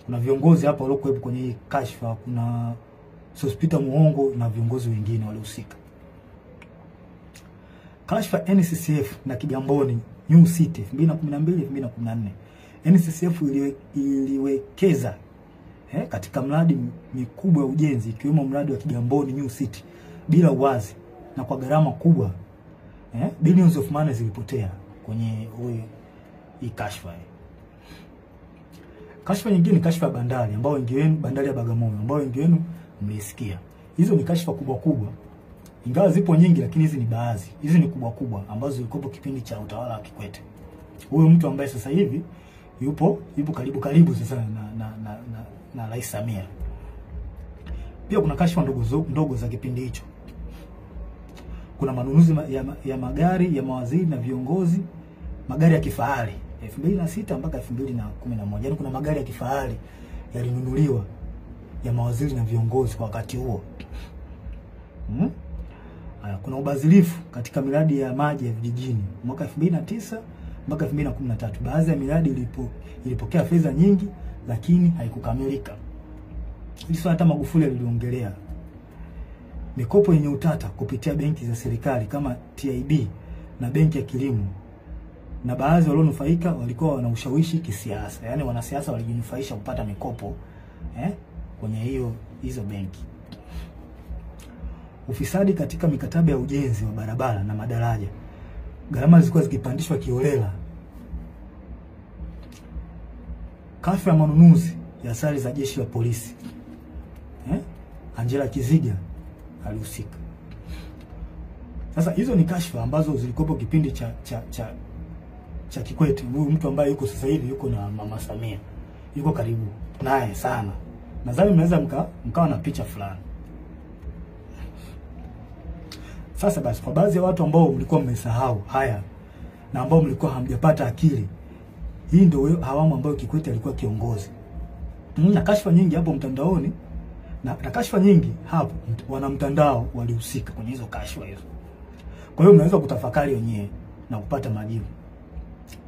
Kuna viongozi hapa waliokuwepo kwenye hii kashfa, kuna Sospita Muhongo na viongozi wengine waliohusika. Kashfa NCCF na Kigamboni New City 2012-2014. NCCF iliwekeza katika mradi mikubwa ya ujenzi ikiwemo mradi wa Kigamboni New City bila uwazi na kwa gharama kubwa. Billions of money zilipotea kwenye hii kashfa. Kashfa nyingine ni kashfa ya bandari ambao wengi wenu, bandari ya Bagamoyo ambao wengi wenu mmeisikia. Hizo ni kashfa kubwa. Ingawa zipo nyingi lakini hizi ni baadhi. Hizi ni kubwa ambazo zilikuwa kipindi cha utawala wa Kikwete. Huyo mtu ambaye sasa hivi yupo karibu sasa na Rais Samia. Pia kuna kashfa ndogo za kipindi hicho. Kuna manunuzi ya magari ya mawaziri na viongozi, magari ya kifahari 2006 mpaka 2011. Yaani kuna magari ya kifahari yalinunuliwa ya mawaziri na viongozi kwa wakati huo. Kuna ubadhirifu katika miradi ya maji ya vijijini mwaka 2009 mpaka 2013. Baadhi ya miradi ilipokea fedha nyingi lakini haikukamilika. Hili hata Magufuli aliongelea. Mikopo yenye utata kupitia benki za serikali kama TIB na benki ya kilimo. Na baadhi walionufaika walikuwa wana ushawishi kisiasa. Yaani wanasiasa walijinufaisha kupata mikopo kwenye hizo benki. Ufisadi katika mikataba ya ujenzi wa barabara na madaraja. Gharama zilikuwa zikipandishwa kiholela. Kashfa ya manunuzi ya sare za jeshi la polisi. Angela Kiziga alihusika. Sasa hizo ni kashfa ambazo zilikopo kipindi cha Kikwete, huyu mtu ambaye yuko sasa hivi yuko na Mama Samia, yuko karibu naye sana. Nadhani mnaweza mkawa na picha fulani. Sasa basi, kwa baadhi ya watu ambao mlikuwa mmesahau haya na ambao mlikuwa hamjapata akili, hii ndio awamu ambayo Kikwete alikuwa kiongozi. Na kashfa nyingi hapo mtandaoni, na kashfa nyingi hapo wana mtandao walihusika kwenye hizo kashfa hizo. Kwa hiyo mnaweza kutafakari wenyewe na kupata majibu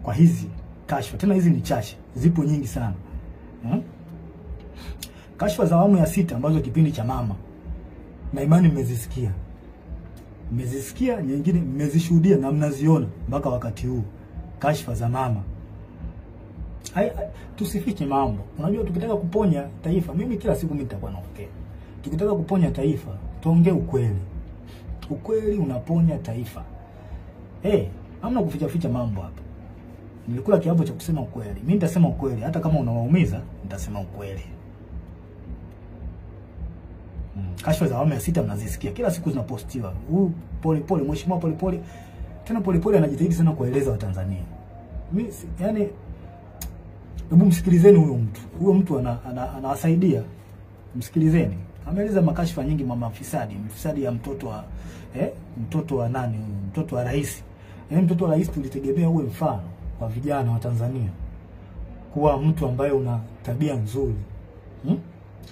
kwa hizi kashfa. Tena hizi ni chache, zipo nyingi sana. Kashfa za awamu ya 6 ambazo kipindi cha mama, na imani mmezisikia. Mmezisikia, nyingine mmezishuhudia na mnaziona mpaka wakati huu. Kashfa za mama. Tusifiche mambo. Unajua tukitaka kuponya taifa, mimi kila siku mimi nitakuwa naongea. Tukitaka kuponya taifa, tuongee ukweli. Ukweli unaponya taifa. Hamna kuficha mambo hapa. Nilikula kiapo cha kusema ukweli. Mimi nitasema ukweli, hata kama unawaumiza, nitasema ukweli. Kashfa za awamu ya 6 mnazisikia. Kila siku zinapostiwa. Polepole, mheshimiwa Polepole. Tena Polepole anajitahidi sana kueleza Watanzania. Mimi yani, hebu msikilizeni huyo mtu. Huyo mtu anawasaidia. Msikilizeni. Ameeleza makashfa nyingi, mama mfisadi ya mtoto wa nani? Mtoto wa rais. Mtoto wa rais tulitegemea uwe mfano kwa vijana wa Tanzania. Kuwa mtu ambaye una tabia nzuri.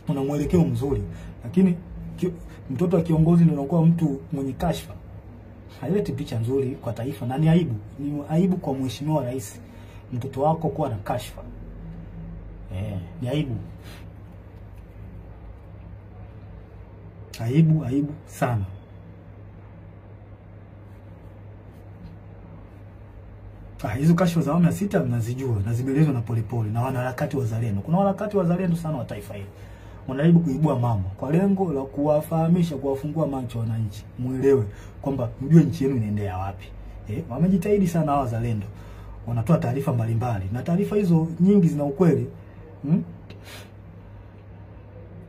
Una mwelekeo mzuri. Lakini mtoto wa kiongozi ndio anakuwa mtu mwenye kashfa. Haileti picha nzuri kwa taifa, na ni aibu. Ni aibu kwa mheshimiwa rais. Mtoto wako kuwa na kashfa. Ni aibu. Aibu sana. Hizo kashfa za awamu ya 6 mnazijua na zimeelezwa na Polepole na wanaharakati wazalendo. Kuna wanaharakati wazalendo sana wa taifa hili. Wanajaribu kuibua mambo kwa lengo la kuwafahamisha, kuwafungua macho wananchi, muelewe kwamba mjue nchi yenu inaendea wapi. Wamejitahidi sana hawa wazalendo. Wanatoa taarifa mbalimbali na taarifa hizo nyingi zina ukweli.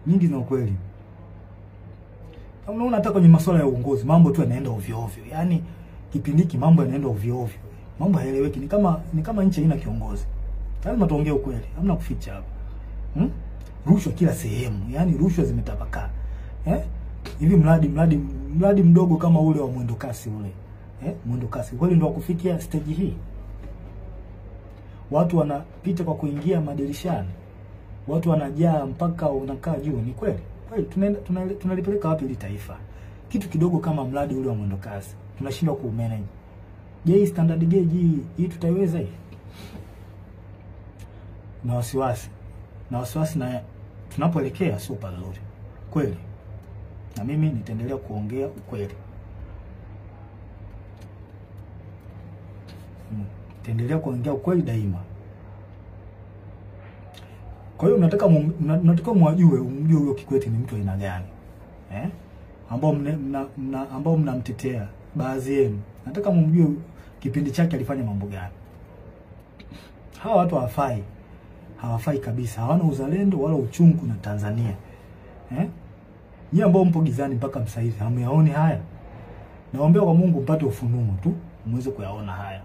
Nyingi zina ukweli. Unaona hata kwenye masuala ya uongozi mambo tu yanaenda ovyo ovyo. Yaani kipindi hiki mambo yanaenda ovyo ovyo. Mambo hayaeleweki, ni kama nchi haina kiongozi. Lazima tuongee ukweli, hamna kuficha hapa. Rushwa kila sehemu, yani rushwa zimetapakaa. Hivi mradi mdogo kama ule wa mwendo kasi ule. Mwendo kasi kweli ndio kufikia stage hii. Watu wanapita kwa kuingia madirishani. Watu wanajaa mpaka unakaa juu. Ni kweli? Kweli tunalipeleka wapi hili taifa? Kitu kidogo kama mradi ule wa mwendo kasi tunashindwa kuumanage. Je, standard gauge hii tutaiweza hii? Na wasiwasi na tunapoelekea sio pazuri. Kweli. Na mimi nitaendelea kuongea ukweli. Nitaendelea kuongea ukweli daima. Kwa hiyo nataka mwajue, umjue huyo Kikwete ni mtu aina gani. Ambao mnamtetea baadhi yenu. Nataka mumjue kipindi chake alifanya mambo gani. Hawa watu hawafai kabisa. Hawana uzalendo wala uchungu na Tanzania. Nyie ambao mpo gizani mpaka sasa hivi hamyaoni haya. Naomba kwa Mungu mpate ufunuo tu muweze kuyaona haya.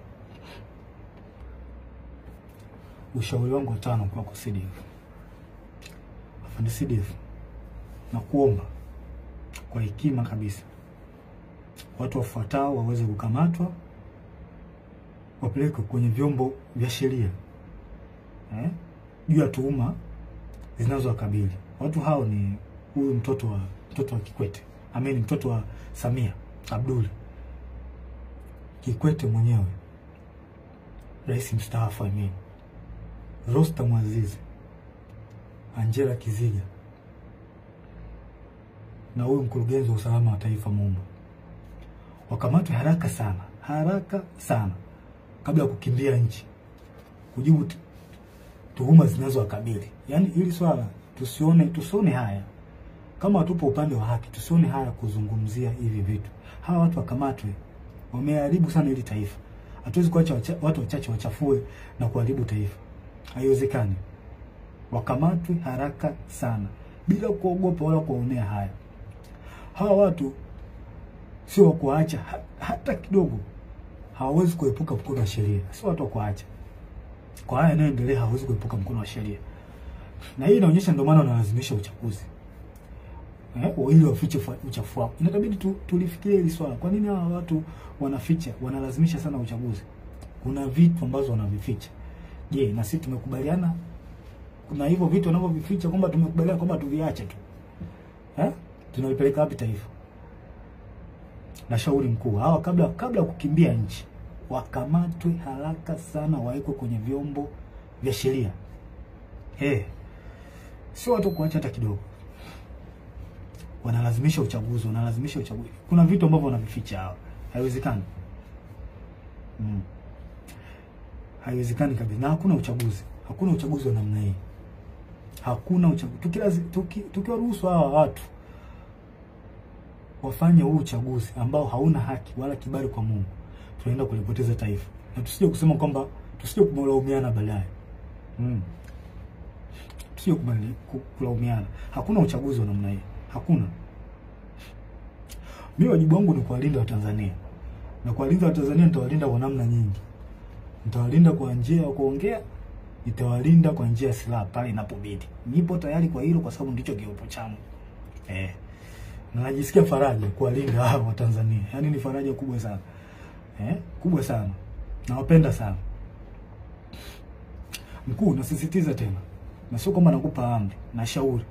Ushauri wangu wa 5 kwa CDF. Afande CDF, na kuomba kwa hekima kabisa, watu wafuatao waweze kukamatwa, wapelekwe kwenye vyombo vya sheria juu ya tuhuma zinazowakabili. Watu hao ni huyu mtoto wa Kikwete, mtoto wa Samia Abdul Kikwete mwenyewe, rais mstaafu Rostam Aziz, Angela Kiziga, na huyu mkurugenzi wa usalama wa taifa Mumba. Wakamatwe haraka sana kabla ya kukimbia nchi kujibu tuhuma zinazowakabili. Yaani hili swala tusione haya. Kama tupo upande wa haki, tusione haya kuzungumzia hivi vitu. Hawa watu wakamatwe. Wameharibu sana hili taifa. Hatuwezi kuacha watu wachache wachafue na kuharibu taifa. Haiwezekani. Wakamatwe haraka sana bila kuogopa wala kuonea haya. Hawa watu sio kuacha hata kidogo. hawawezi kuepuka mkono wa sheria. Sio watu kuacha. Kwa haya yanayoendelea hawawezi kuepuka mkono wa sheria. Na hii inaonyesha ndio maana wanalazimisha uchaguzi. Ili wafiche uchafu wao. Inabidi tulifikirie hili swala. Kwa nini hawa watu wanaficha, wanalazimisha sana uchaguzi? Kuna vitu ambazo wanavificha. Je, na sisi tumekubaliana kuna hivyo vitu wanavyovificha kwamba tumekubaliana kwamba tuviache tu? Tunalipeleka wapi taifa? Na shauri mkuu, hawa kabla kukimbia nchi, wakamatwe haraka sana, waekwe kwenye vyombo vya sheria. Sio watu kuacha hata kidogo. Wanalazimisha uchaguzi. Kuna vitu ambavyo wanavificha hawa. Haiwezekani. Haiwezekani kabisa. Na hakuna uchaguzi. Hakuna uchaguzi wa namna hii. Hakuna uchaguzi. Tukiwaruhusu hawa watu wafanye huu uchaguzi ambao hauna haki wala kibali kwa Mungu, tunaenda kulipoteza taifa. Na tusije kusema kwamba tusije kumlaumiana baadaye. Tusije kulaumiana. Hakuna uchaguzi wa namna hii. Hakuna. Mimi wajibu wangu ni kuwalinda Watanzania. Na kuwalinda Watanzania nitawalinda kwa namna nyingi. Nitawalinda kwa njia ya kuongea, nitawalinda kwa njia ya silaha pale inapobidi. Nipo tayari kwa hilo kwa sababu ndicho kiupo changu. Na najisikia faraja kuwalinda hao Watanzania. Yaani ni faraja kubwa sana. Kubwa sana. Nawapenda sana. Mkuu, nasisitiza tena. Na sio kwamba nakupa amri, na shauri.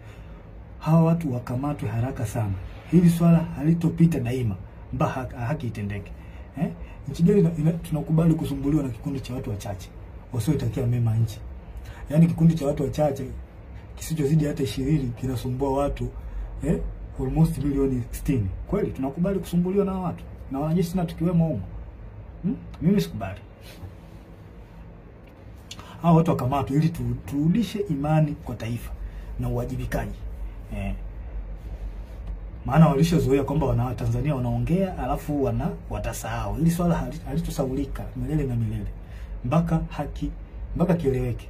Hawa watu wakamatwe haraka sana. Hili swala halitopita daima mpaka haki itendeke. Nchi gani tunakubali kusumbuliwa na kikundi cha watu wachache wasioitakia mema nchi? Yaani kikundi cha watu wachache kisichozidi hata 20 kinasumbua watu almost milioni 60. Kweli tunakubali kusumbuliwa na watu na wanajeshi na tukiwemo humo? Mimi sikubali. Hao watu wakamatwe ili turudishe imani kwa taifa na uwajibikaji. Maana walishazoea kwamba wana Tanzania wanaongea alafu watasahau. Hili swala halitosahaulika milele na milele. Mpaka kieleweke.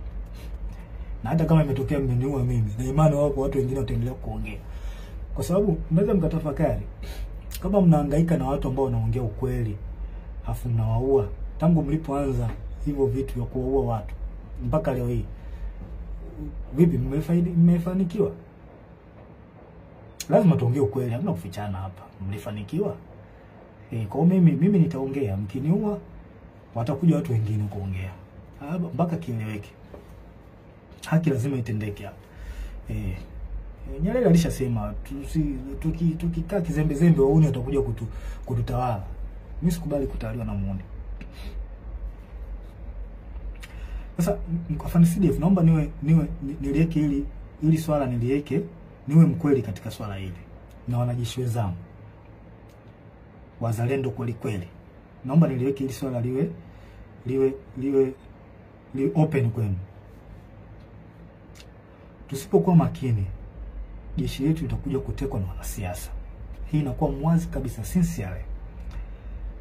Na hata kama imetokea mmeniua mimi, na imani wapo watu wengine wataendelea kuongea. Kwa sababu mnaweza mkatafakari kama mnahangaika na watu ambao wanaongea ukweli, afu mnawaua tangu mlipoanza hivyo vitu vya kuwaua watu mpaka leo hii. Vipi mmefanikiwa? Lazima tuongee ukweli, hamna kufichana hapa. Mlifanikiwa? Kwa mimi nitaongea, mkiniua watakuja watu wengine kuongea. Mpaka kieleweke. Haki lazima itendeke hapa. Nyerere alishasema tukikaa kizembe wauni watakuja kututawala. Mimi sikubali kutawaliwa na muone. Sasa kwa FANCDF naomba niliweke ili swala niliweke, niwe mkweli katika swala hili. Na wanajeshi wenzangu wazalendo kweli. Naomba niliweke ili swala liwe open kwenu. Tusipokuwa makini, jeshi letu litakuja kutekwa na wanasiasa. Hii inakuwa mwazi kabisa, sincere.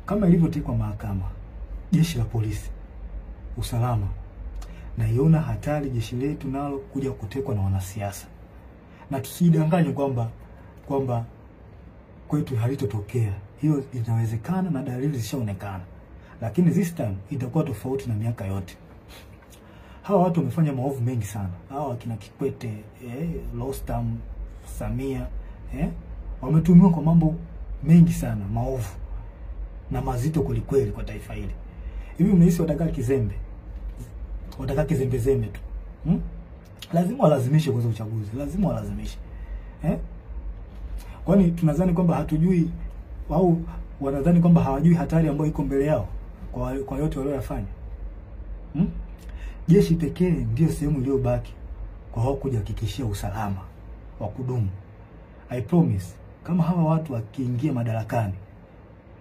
Kama ilivyotekwa mahakama, jeshi la polisi, usalama, na iona hatari jeshi letu nalo kuja kutekwa na wanasiasa. Na tusidanganywe kwamba kwetu halitotokea. Hiyo inawezekana na dalili zishaonekana. Lakini this time itakuwa tofauti na miaka yote. Hawa watu wamefanya maovu mengi sana. Hawa kina Kikwete, Rostam, Samia, wametumiwa kwa mambo mengi sana, maovu na mazito kweli kwa taifa hili. Hivi mnahisi watakaa kizembe? Watakaa kizembe tu? Lazima walazimishe kwa uchaguzi. Lazima walazimishe. Kwani tunadhani kwamba hatujui au wanadhani kwamba hawajui hatari ambayo iko mbele yao kwa yote waliyofanya? Jeshi pekee ndio sehemu iliyobaki kwa hao kujihakikishia usalama wa kudumu. I promise, kama hawa watu wakiingia madarakani,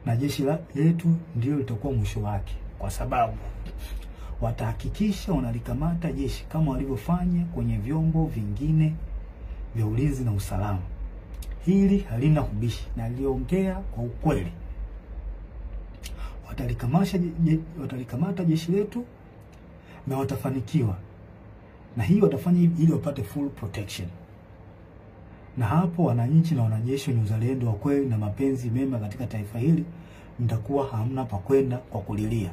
na jeshi letu ndio litakuwa mwisho wake, kwa sababu watahakikisha wanalikamata jeshi kama walivyofanya kwenye vyombo vingine vya ulinzi na usalama. Hili halina ubishi na aliongea kwa ukweli. Watalikamata jeshi letu na watafanikiwa. Na hii watafanya ili wapate full protection. Na hapo wananchi na wanajeshi ni uzalendo wa kweli na mapenzi mema katika taifa hili mtakuwa hamna pa kwenda kwa kulilia.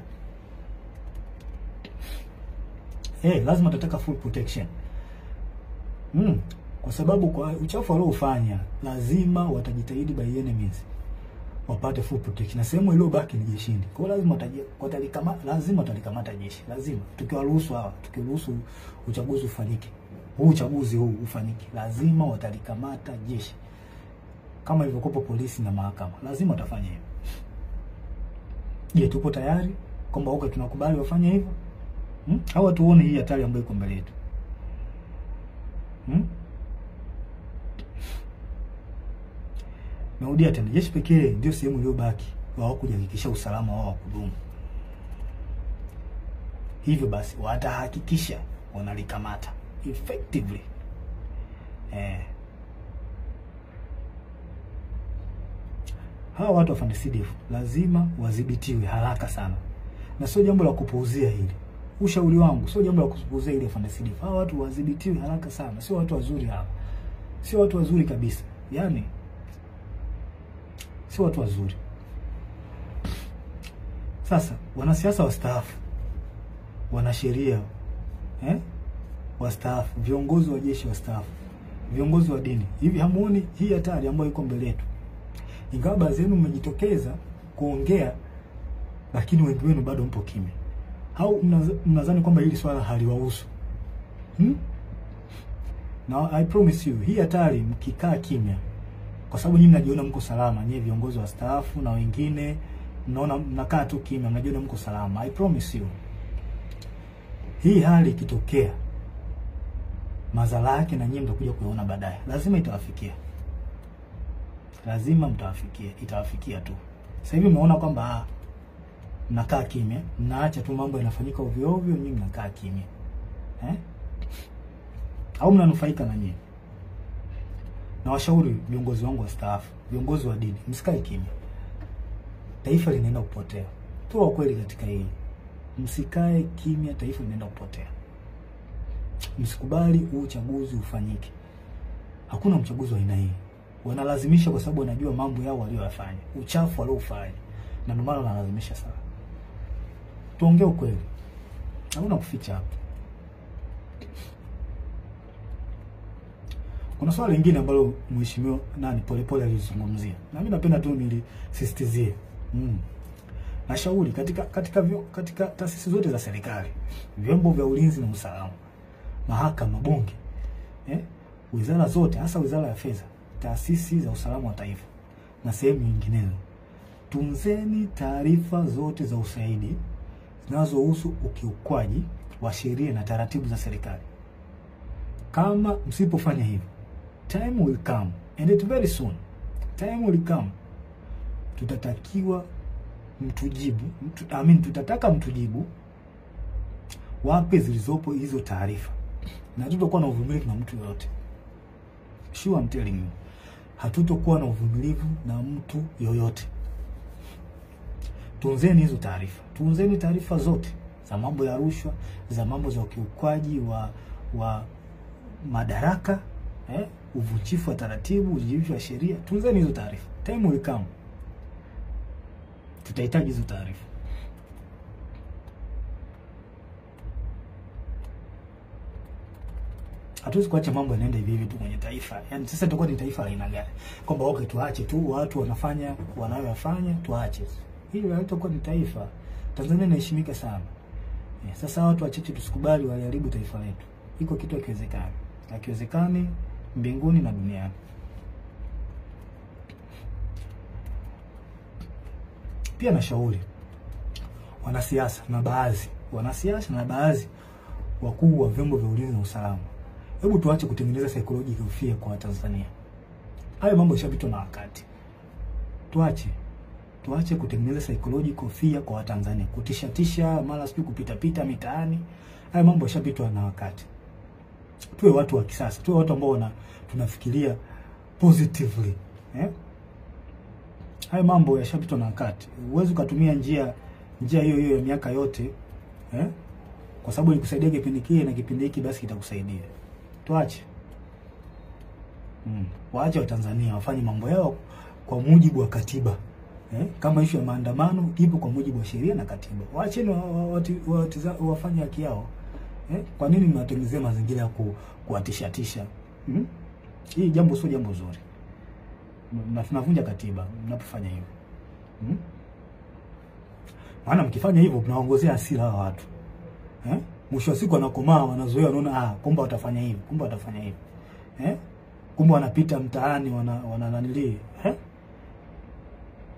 Lazima tutataka full protection. Kwa sababu kwa uchafu waliofanya lazima watajitahidi by enemies wapate full protection. Na sehemu ile baki ni jeshini. Kwa hiyo lazima watalikamata jeshi. Lazima tukiruhusu uchaguzi ufanyike. Uchaguzi huu ufanyike. Lazima watalikamata jeshi. Kama ilivyokuwa polisi na mahakama. Lazima watafanya hivyo. Je, tupo tayari kwamba tunakubali wafanye hivyo? Au tuone hii hatari ambayo iko mbele yetu? Narudia tena, jeshi pekee ndio sehemu iliyobaki wao kuhakikisha usalama wao wa kudumu. Hivyo basi watahakikisha wanalikamata effectively. Hawa watu wa FANDC lazima wadhibitiwe haraka sana. Na sio jambo la kupuuzia hili. Ushauri wangu sio jambo la kupuuzia hili FANDC. Hawa watu wadhibitiwe haraka sana. Sio watu wazuri hawa. Sio watu wazuri kabisa. Yaani sio watu wazuri. Sasa wanasiasa wastaafu, wanasheria wastaafu, viongozi wa jeshi wastaafu, viongozi wa dini, hivi hamuoni hii hatari ambayo iko mbele yetu? Ingawa baadhi yenu mmejitokeza kuongea, lakini wengi wenu bado mpo kimya. Au mnadhani kwamba hili swala haliwahusu? Now I promise you, hii hatari mkikaa kimya, kwa sababu nyinyi mnajiona mko salama, nyinyi viongozi wastaafu na wengine mnaona mnakaa tu kimya, mnajiona mko salama. I promise you, hii hali ikitokea, madhara yake na nyinyi mtakuja kuona baadaye. Lazima itawafikia. Lazima mtawafikia, itawafikia tu. Sasa hivi mnaona kwamba mnakaa kimya, mnaacha tu mambo yanafanyika ovyo ovyo, nyinyi mnakaa kimya. Au mnanufaika na nyinyi? Na washauri viongozi wangu wastaafu, viongozi wa dini, msikae kimya. Taifa linaenda kupotea. Toa kweli katika hili. Msikae kimya, taifa linaenda kupotea. Msikubali uchaguzi ufanyike. Hakuna mchaguzi wa aina hii. Wanalazimisha kwa sababu wanajua mambo yao waliyofanya, uchafu waliofanya. Na ndio maana wanalazimisha sana. Tuongee ukweli. Hakuna kuficha hapa. Kuna swali lingine ambalo mheshimiwa Polepole alizungumzia. Na mimi napenda tu nilisisitizie. Nashauri katika taasisi zote za serikali, vyombo vya ulinzi na usalama, mahakama, bunge, wizara zote, hasa wizara ya fedha, taasisi za usalama wa taifa na sehemu nyinginezo, tunzeni taarifa zote za ushahidi zinazohusu ukiukwaji wa sheria na taratibu za serikali. Kama msipofanya hivyo, time will come, and it very soon, time will come, tutatakiwa mtujibu, tutataka mtujibu wapi zilizopo hizo taarifa. Na hatutakuwa na uvumilivu na mtu yoyote. Sure, I'm telling you. Hatutakuwa na uvumilivu na mtu yoyote. Tunzeni hizo taarifa. Tunzeni taarifa zote za mambo ya rushwa, za mambo za ukiukwaji wa madaraka, uvunjifu wa taratibu, uvunjifu wa sheria. Tunzeni hizo taarifa. Time will come, tutahitaji hizo taarifa. Hatuwezi kuacha mambo yanaenda hivi hivi tu kwenye taifa. Yaani sasa tutakuwa ni taifa la aina gani? Kwamba tuache tu watu wanafanya wanayofanya, tuache. Hili halitakuwa ni taifa. Tanzania inaheshimika sana. Sasa watu wachache tusikubali waliharibu taifa letu. Iko kitu hakiwezekani. Hakiwezekani mbinguni na duniani. Pia nashauri wanasiasa na baadhi wakuu wa vyombo vya ulinzi na usalama, hebu tuache kutengeneza psychological fear kwa Tanzania. Hayo mambo yashapitwa na wakati. Tuache kutengeneza psychological fear kwa Tanzania, kutisha mara sio kupita mitaani. Hayo mambo yashapitwa na wakati. Tuwe watu wa kisasa, tuwe watu ambao tunafikiria positively. Hayo mambo yashapitwa na wakati. Uwezo kutumia njia hiyo ya miaka yote, kwa sababu ilikusaidia kipindi kile na kipindi hiki basi kitakusaidia. Tuache. Waache wa Tanzania wafanye mambo yao kwa mujibu wa katiba. Kama issue ya maandamano ipo kwa mujibu wa sheria na katiba. Waacheni wafanye haki yao. Kwa nini mnatengenezea mazingira ya kuatisha? Hii jambo sio jambo zuri. Na tunavunja katiba mnapofanya hivyo. Maana mkifanya hivyo mnaongozea hasira hawa watu. Mwisho wa siku wanakomaa, wanazoea, wanaona kumbe watafanya hivi, kumbe watafanya hivi. Kumbe wanapita mtaani wanananili.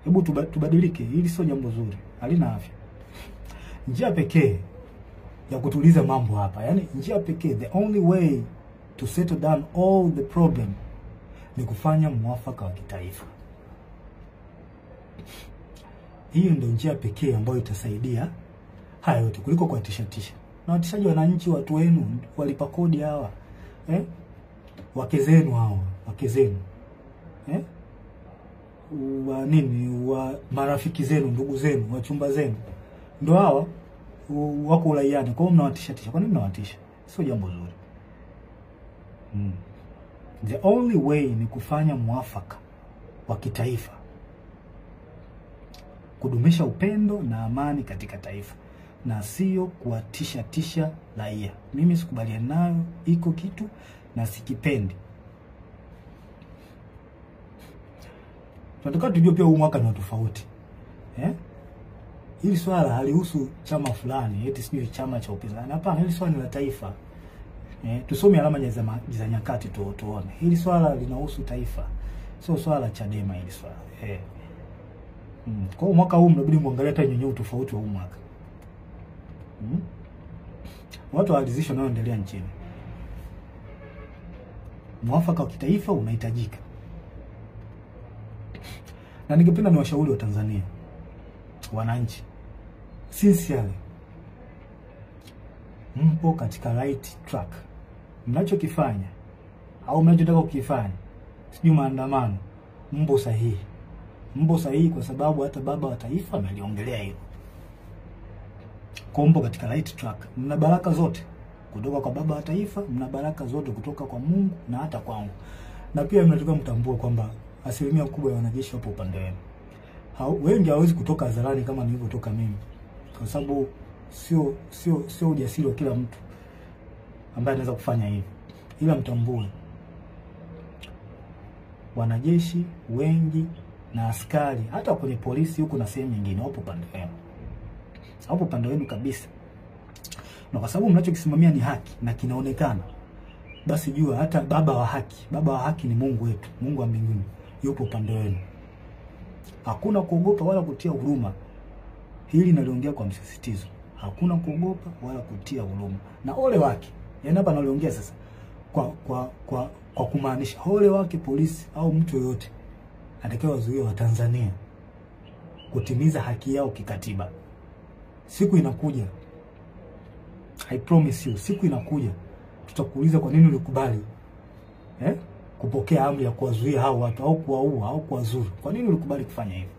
Hebu tubadilike, hili sio jambo zuri, halina afya. Njia pekee ya kutuliza mambo hapa, yani njia pekee, the only way to settle down all the problem ni kufanya mwafaka wa kitaifa. Hiyo ndio njia pekee ambayo itasaidia haya yote kuliko kuatisha. Na watishaji wananchi, watu wenu walipa kodi hawa. Wake zenu hawa, wake zenu. Wa marafiki zenu, ndugu zenu, wachumba zenu. Ndio hawa wako ulaiani. Kwa hiyo mnawatisha. Kwa nini mnawatisha? Sio jambo zuri. The only way ni kufanya mwafaka wa kitaifa. Kudumisha upendo na amani katika taifa, na sio kuwatisha raia. Mimi sikubaliani nayo, iko kitu na sikipendi. Tunataka tujue pia huu mwaka ni tofauti. Hili swala halihusu chama fulani, eti sio chama cha upinzani. Hapana, hili swala ni la taifa. Tusome alama za nyakati tuone. Hili swala linahusu taifa. Sio swala la Chadema hili swala. Kwa mwaka huu mnabidi muangalie hata nyenye tofauti wa huu mwaka. Watu waalizishwa nao endelea nchini. Mwafaka wa kitaifa unahitajika. Na ningependa niwashauri wa Tanzania, wananchi, sincerely, mpo katika right track. Mnachokifanya au mnachotaka kukifanya, sijui maandamano, mpo sahihi. Mpo sahihi kwa sababu hata baba wa taifa ameliongelea hilo. Mpo katika right track. Mna baraka zote kutoka kwa baba wa taifa, mna baraka zote kutoka kwa Mungu na hata kwangu. Na pia mnataka mtambue kwamba asilimia kubwa ya wanajeshi wapo upande wenu. Wengi hawezi kutoka hadharani kama nilivyotoka mimi, kwa sababu sio ujasiri wa kila mtu ambaye anaweza kufanya hivi. Ila mtambue wanajeshi wengi na askari, hata kwenye polisi huko na sehemu nyingine, wapo upande wenu. Hapo upande wenu kabisa. Na kwa sababu mnachokisimamia ni haki na kinaonekana, basi jua hata baba wa haki ni Mungu wetu, Mungu wa mbinguni, yupo upande wenu. Hakuna kuogopa wala kutia huruma. Hili naliongea kwa msisitizo. Hakuna kuogopa wala kutia huruma. Na ole wake, yani hapa naliongea sasa kwa kumaanisha ole wake polisi au mtu yoyote atakayewazuia wa Tanzania kutimiza haki yao kikatiba. Siku inakuja, I promise you, siku inakuja tutakuuliza kwa nini ulikubali kupokea amri ya kuwazuia hao watu au kuwaua au kuwazuru. Kwa nini ulikubali kufanya hivyo?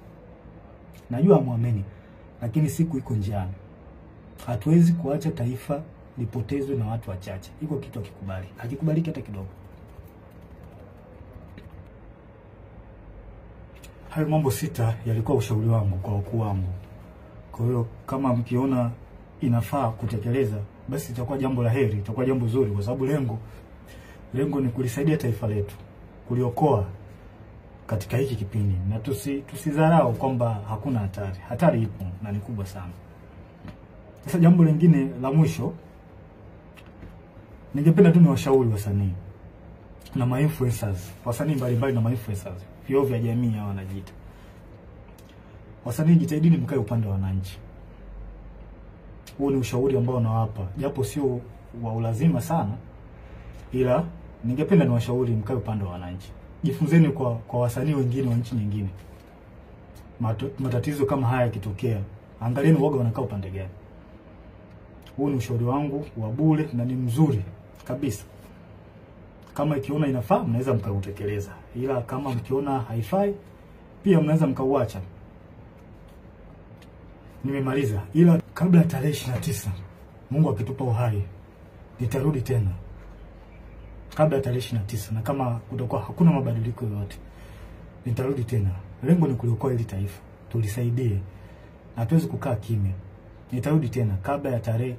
Najua muamini, lakini siku iko njiani. Hatuwezi kuacha taifa lipotezwe na watu wachache. Iko kitu akikubali, hakikubaliki hata kidogo. Hayo mambo 6 yalikuwa ushauri wangu kwa wakuu wangu. Kwa hiyo kama mkiona inafaa kutekeleza, basi itakuwa jambo la heri, itakuwa jambo zuri, kwa sababu lengo ni kulisaidia taifa letu, kuliokoa katika hiki kipindi. Na tusidharau kwamba hakuna hatari. Hatari ipo na ni kubwa sana. Sasa jambo lingine la mwisho, ningependa tu niwashauri wasanii na ma-influencers, wasanii mbalimbali na ma-influencers, vioo vya jamii hao wanajiita. Wasanii, jitahidini mkae upande wa wananchi. Huo ni ushauri ambao nawapa, japo sio wa ulazima sana, ila ningependa niwashauri mkae upande wa wananchi. Jifunzeni kwa wasanii wengine wa nchi nyingine. Matatizo kama haya yakitokea, angalieni woga wanakaa upande gani. Huo ni ushauri wangu wa bure na ni mzuri kabisa. Kama ikiona inafaa, mnaweza mkautekeleza. Ila kama mkiona haifai, pia mnaweza mkauacha. Nimemaliza. Ila kabla ya tarehe 29, Mungu akitupa uhai, nitarudi tena. Kabla ya tarehe 29, na kama kutakuwa hakuna mabadiliko yoyote, nitarudi tena. Lengo ni kuliokoa hili taifa. tulisaidie. Hatuwezi kukaa kimya. Nitarudi tena kabla ya tarehe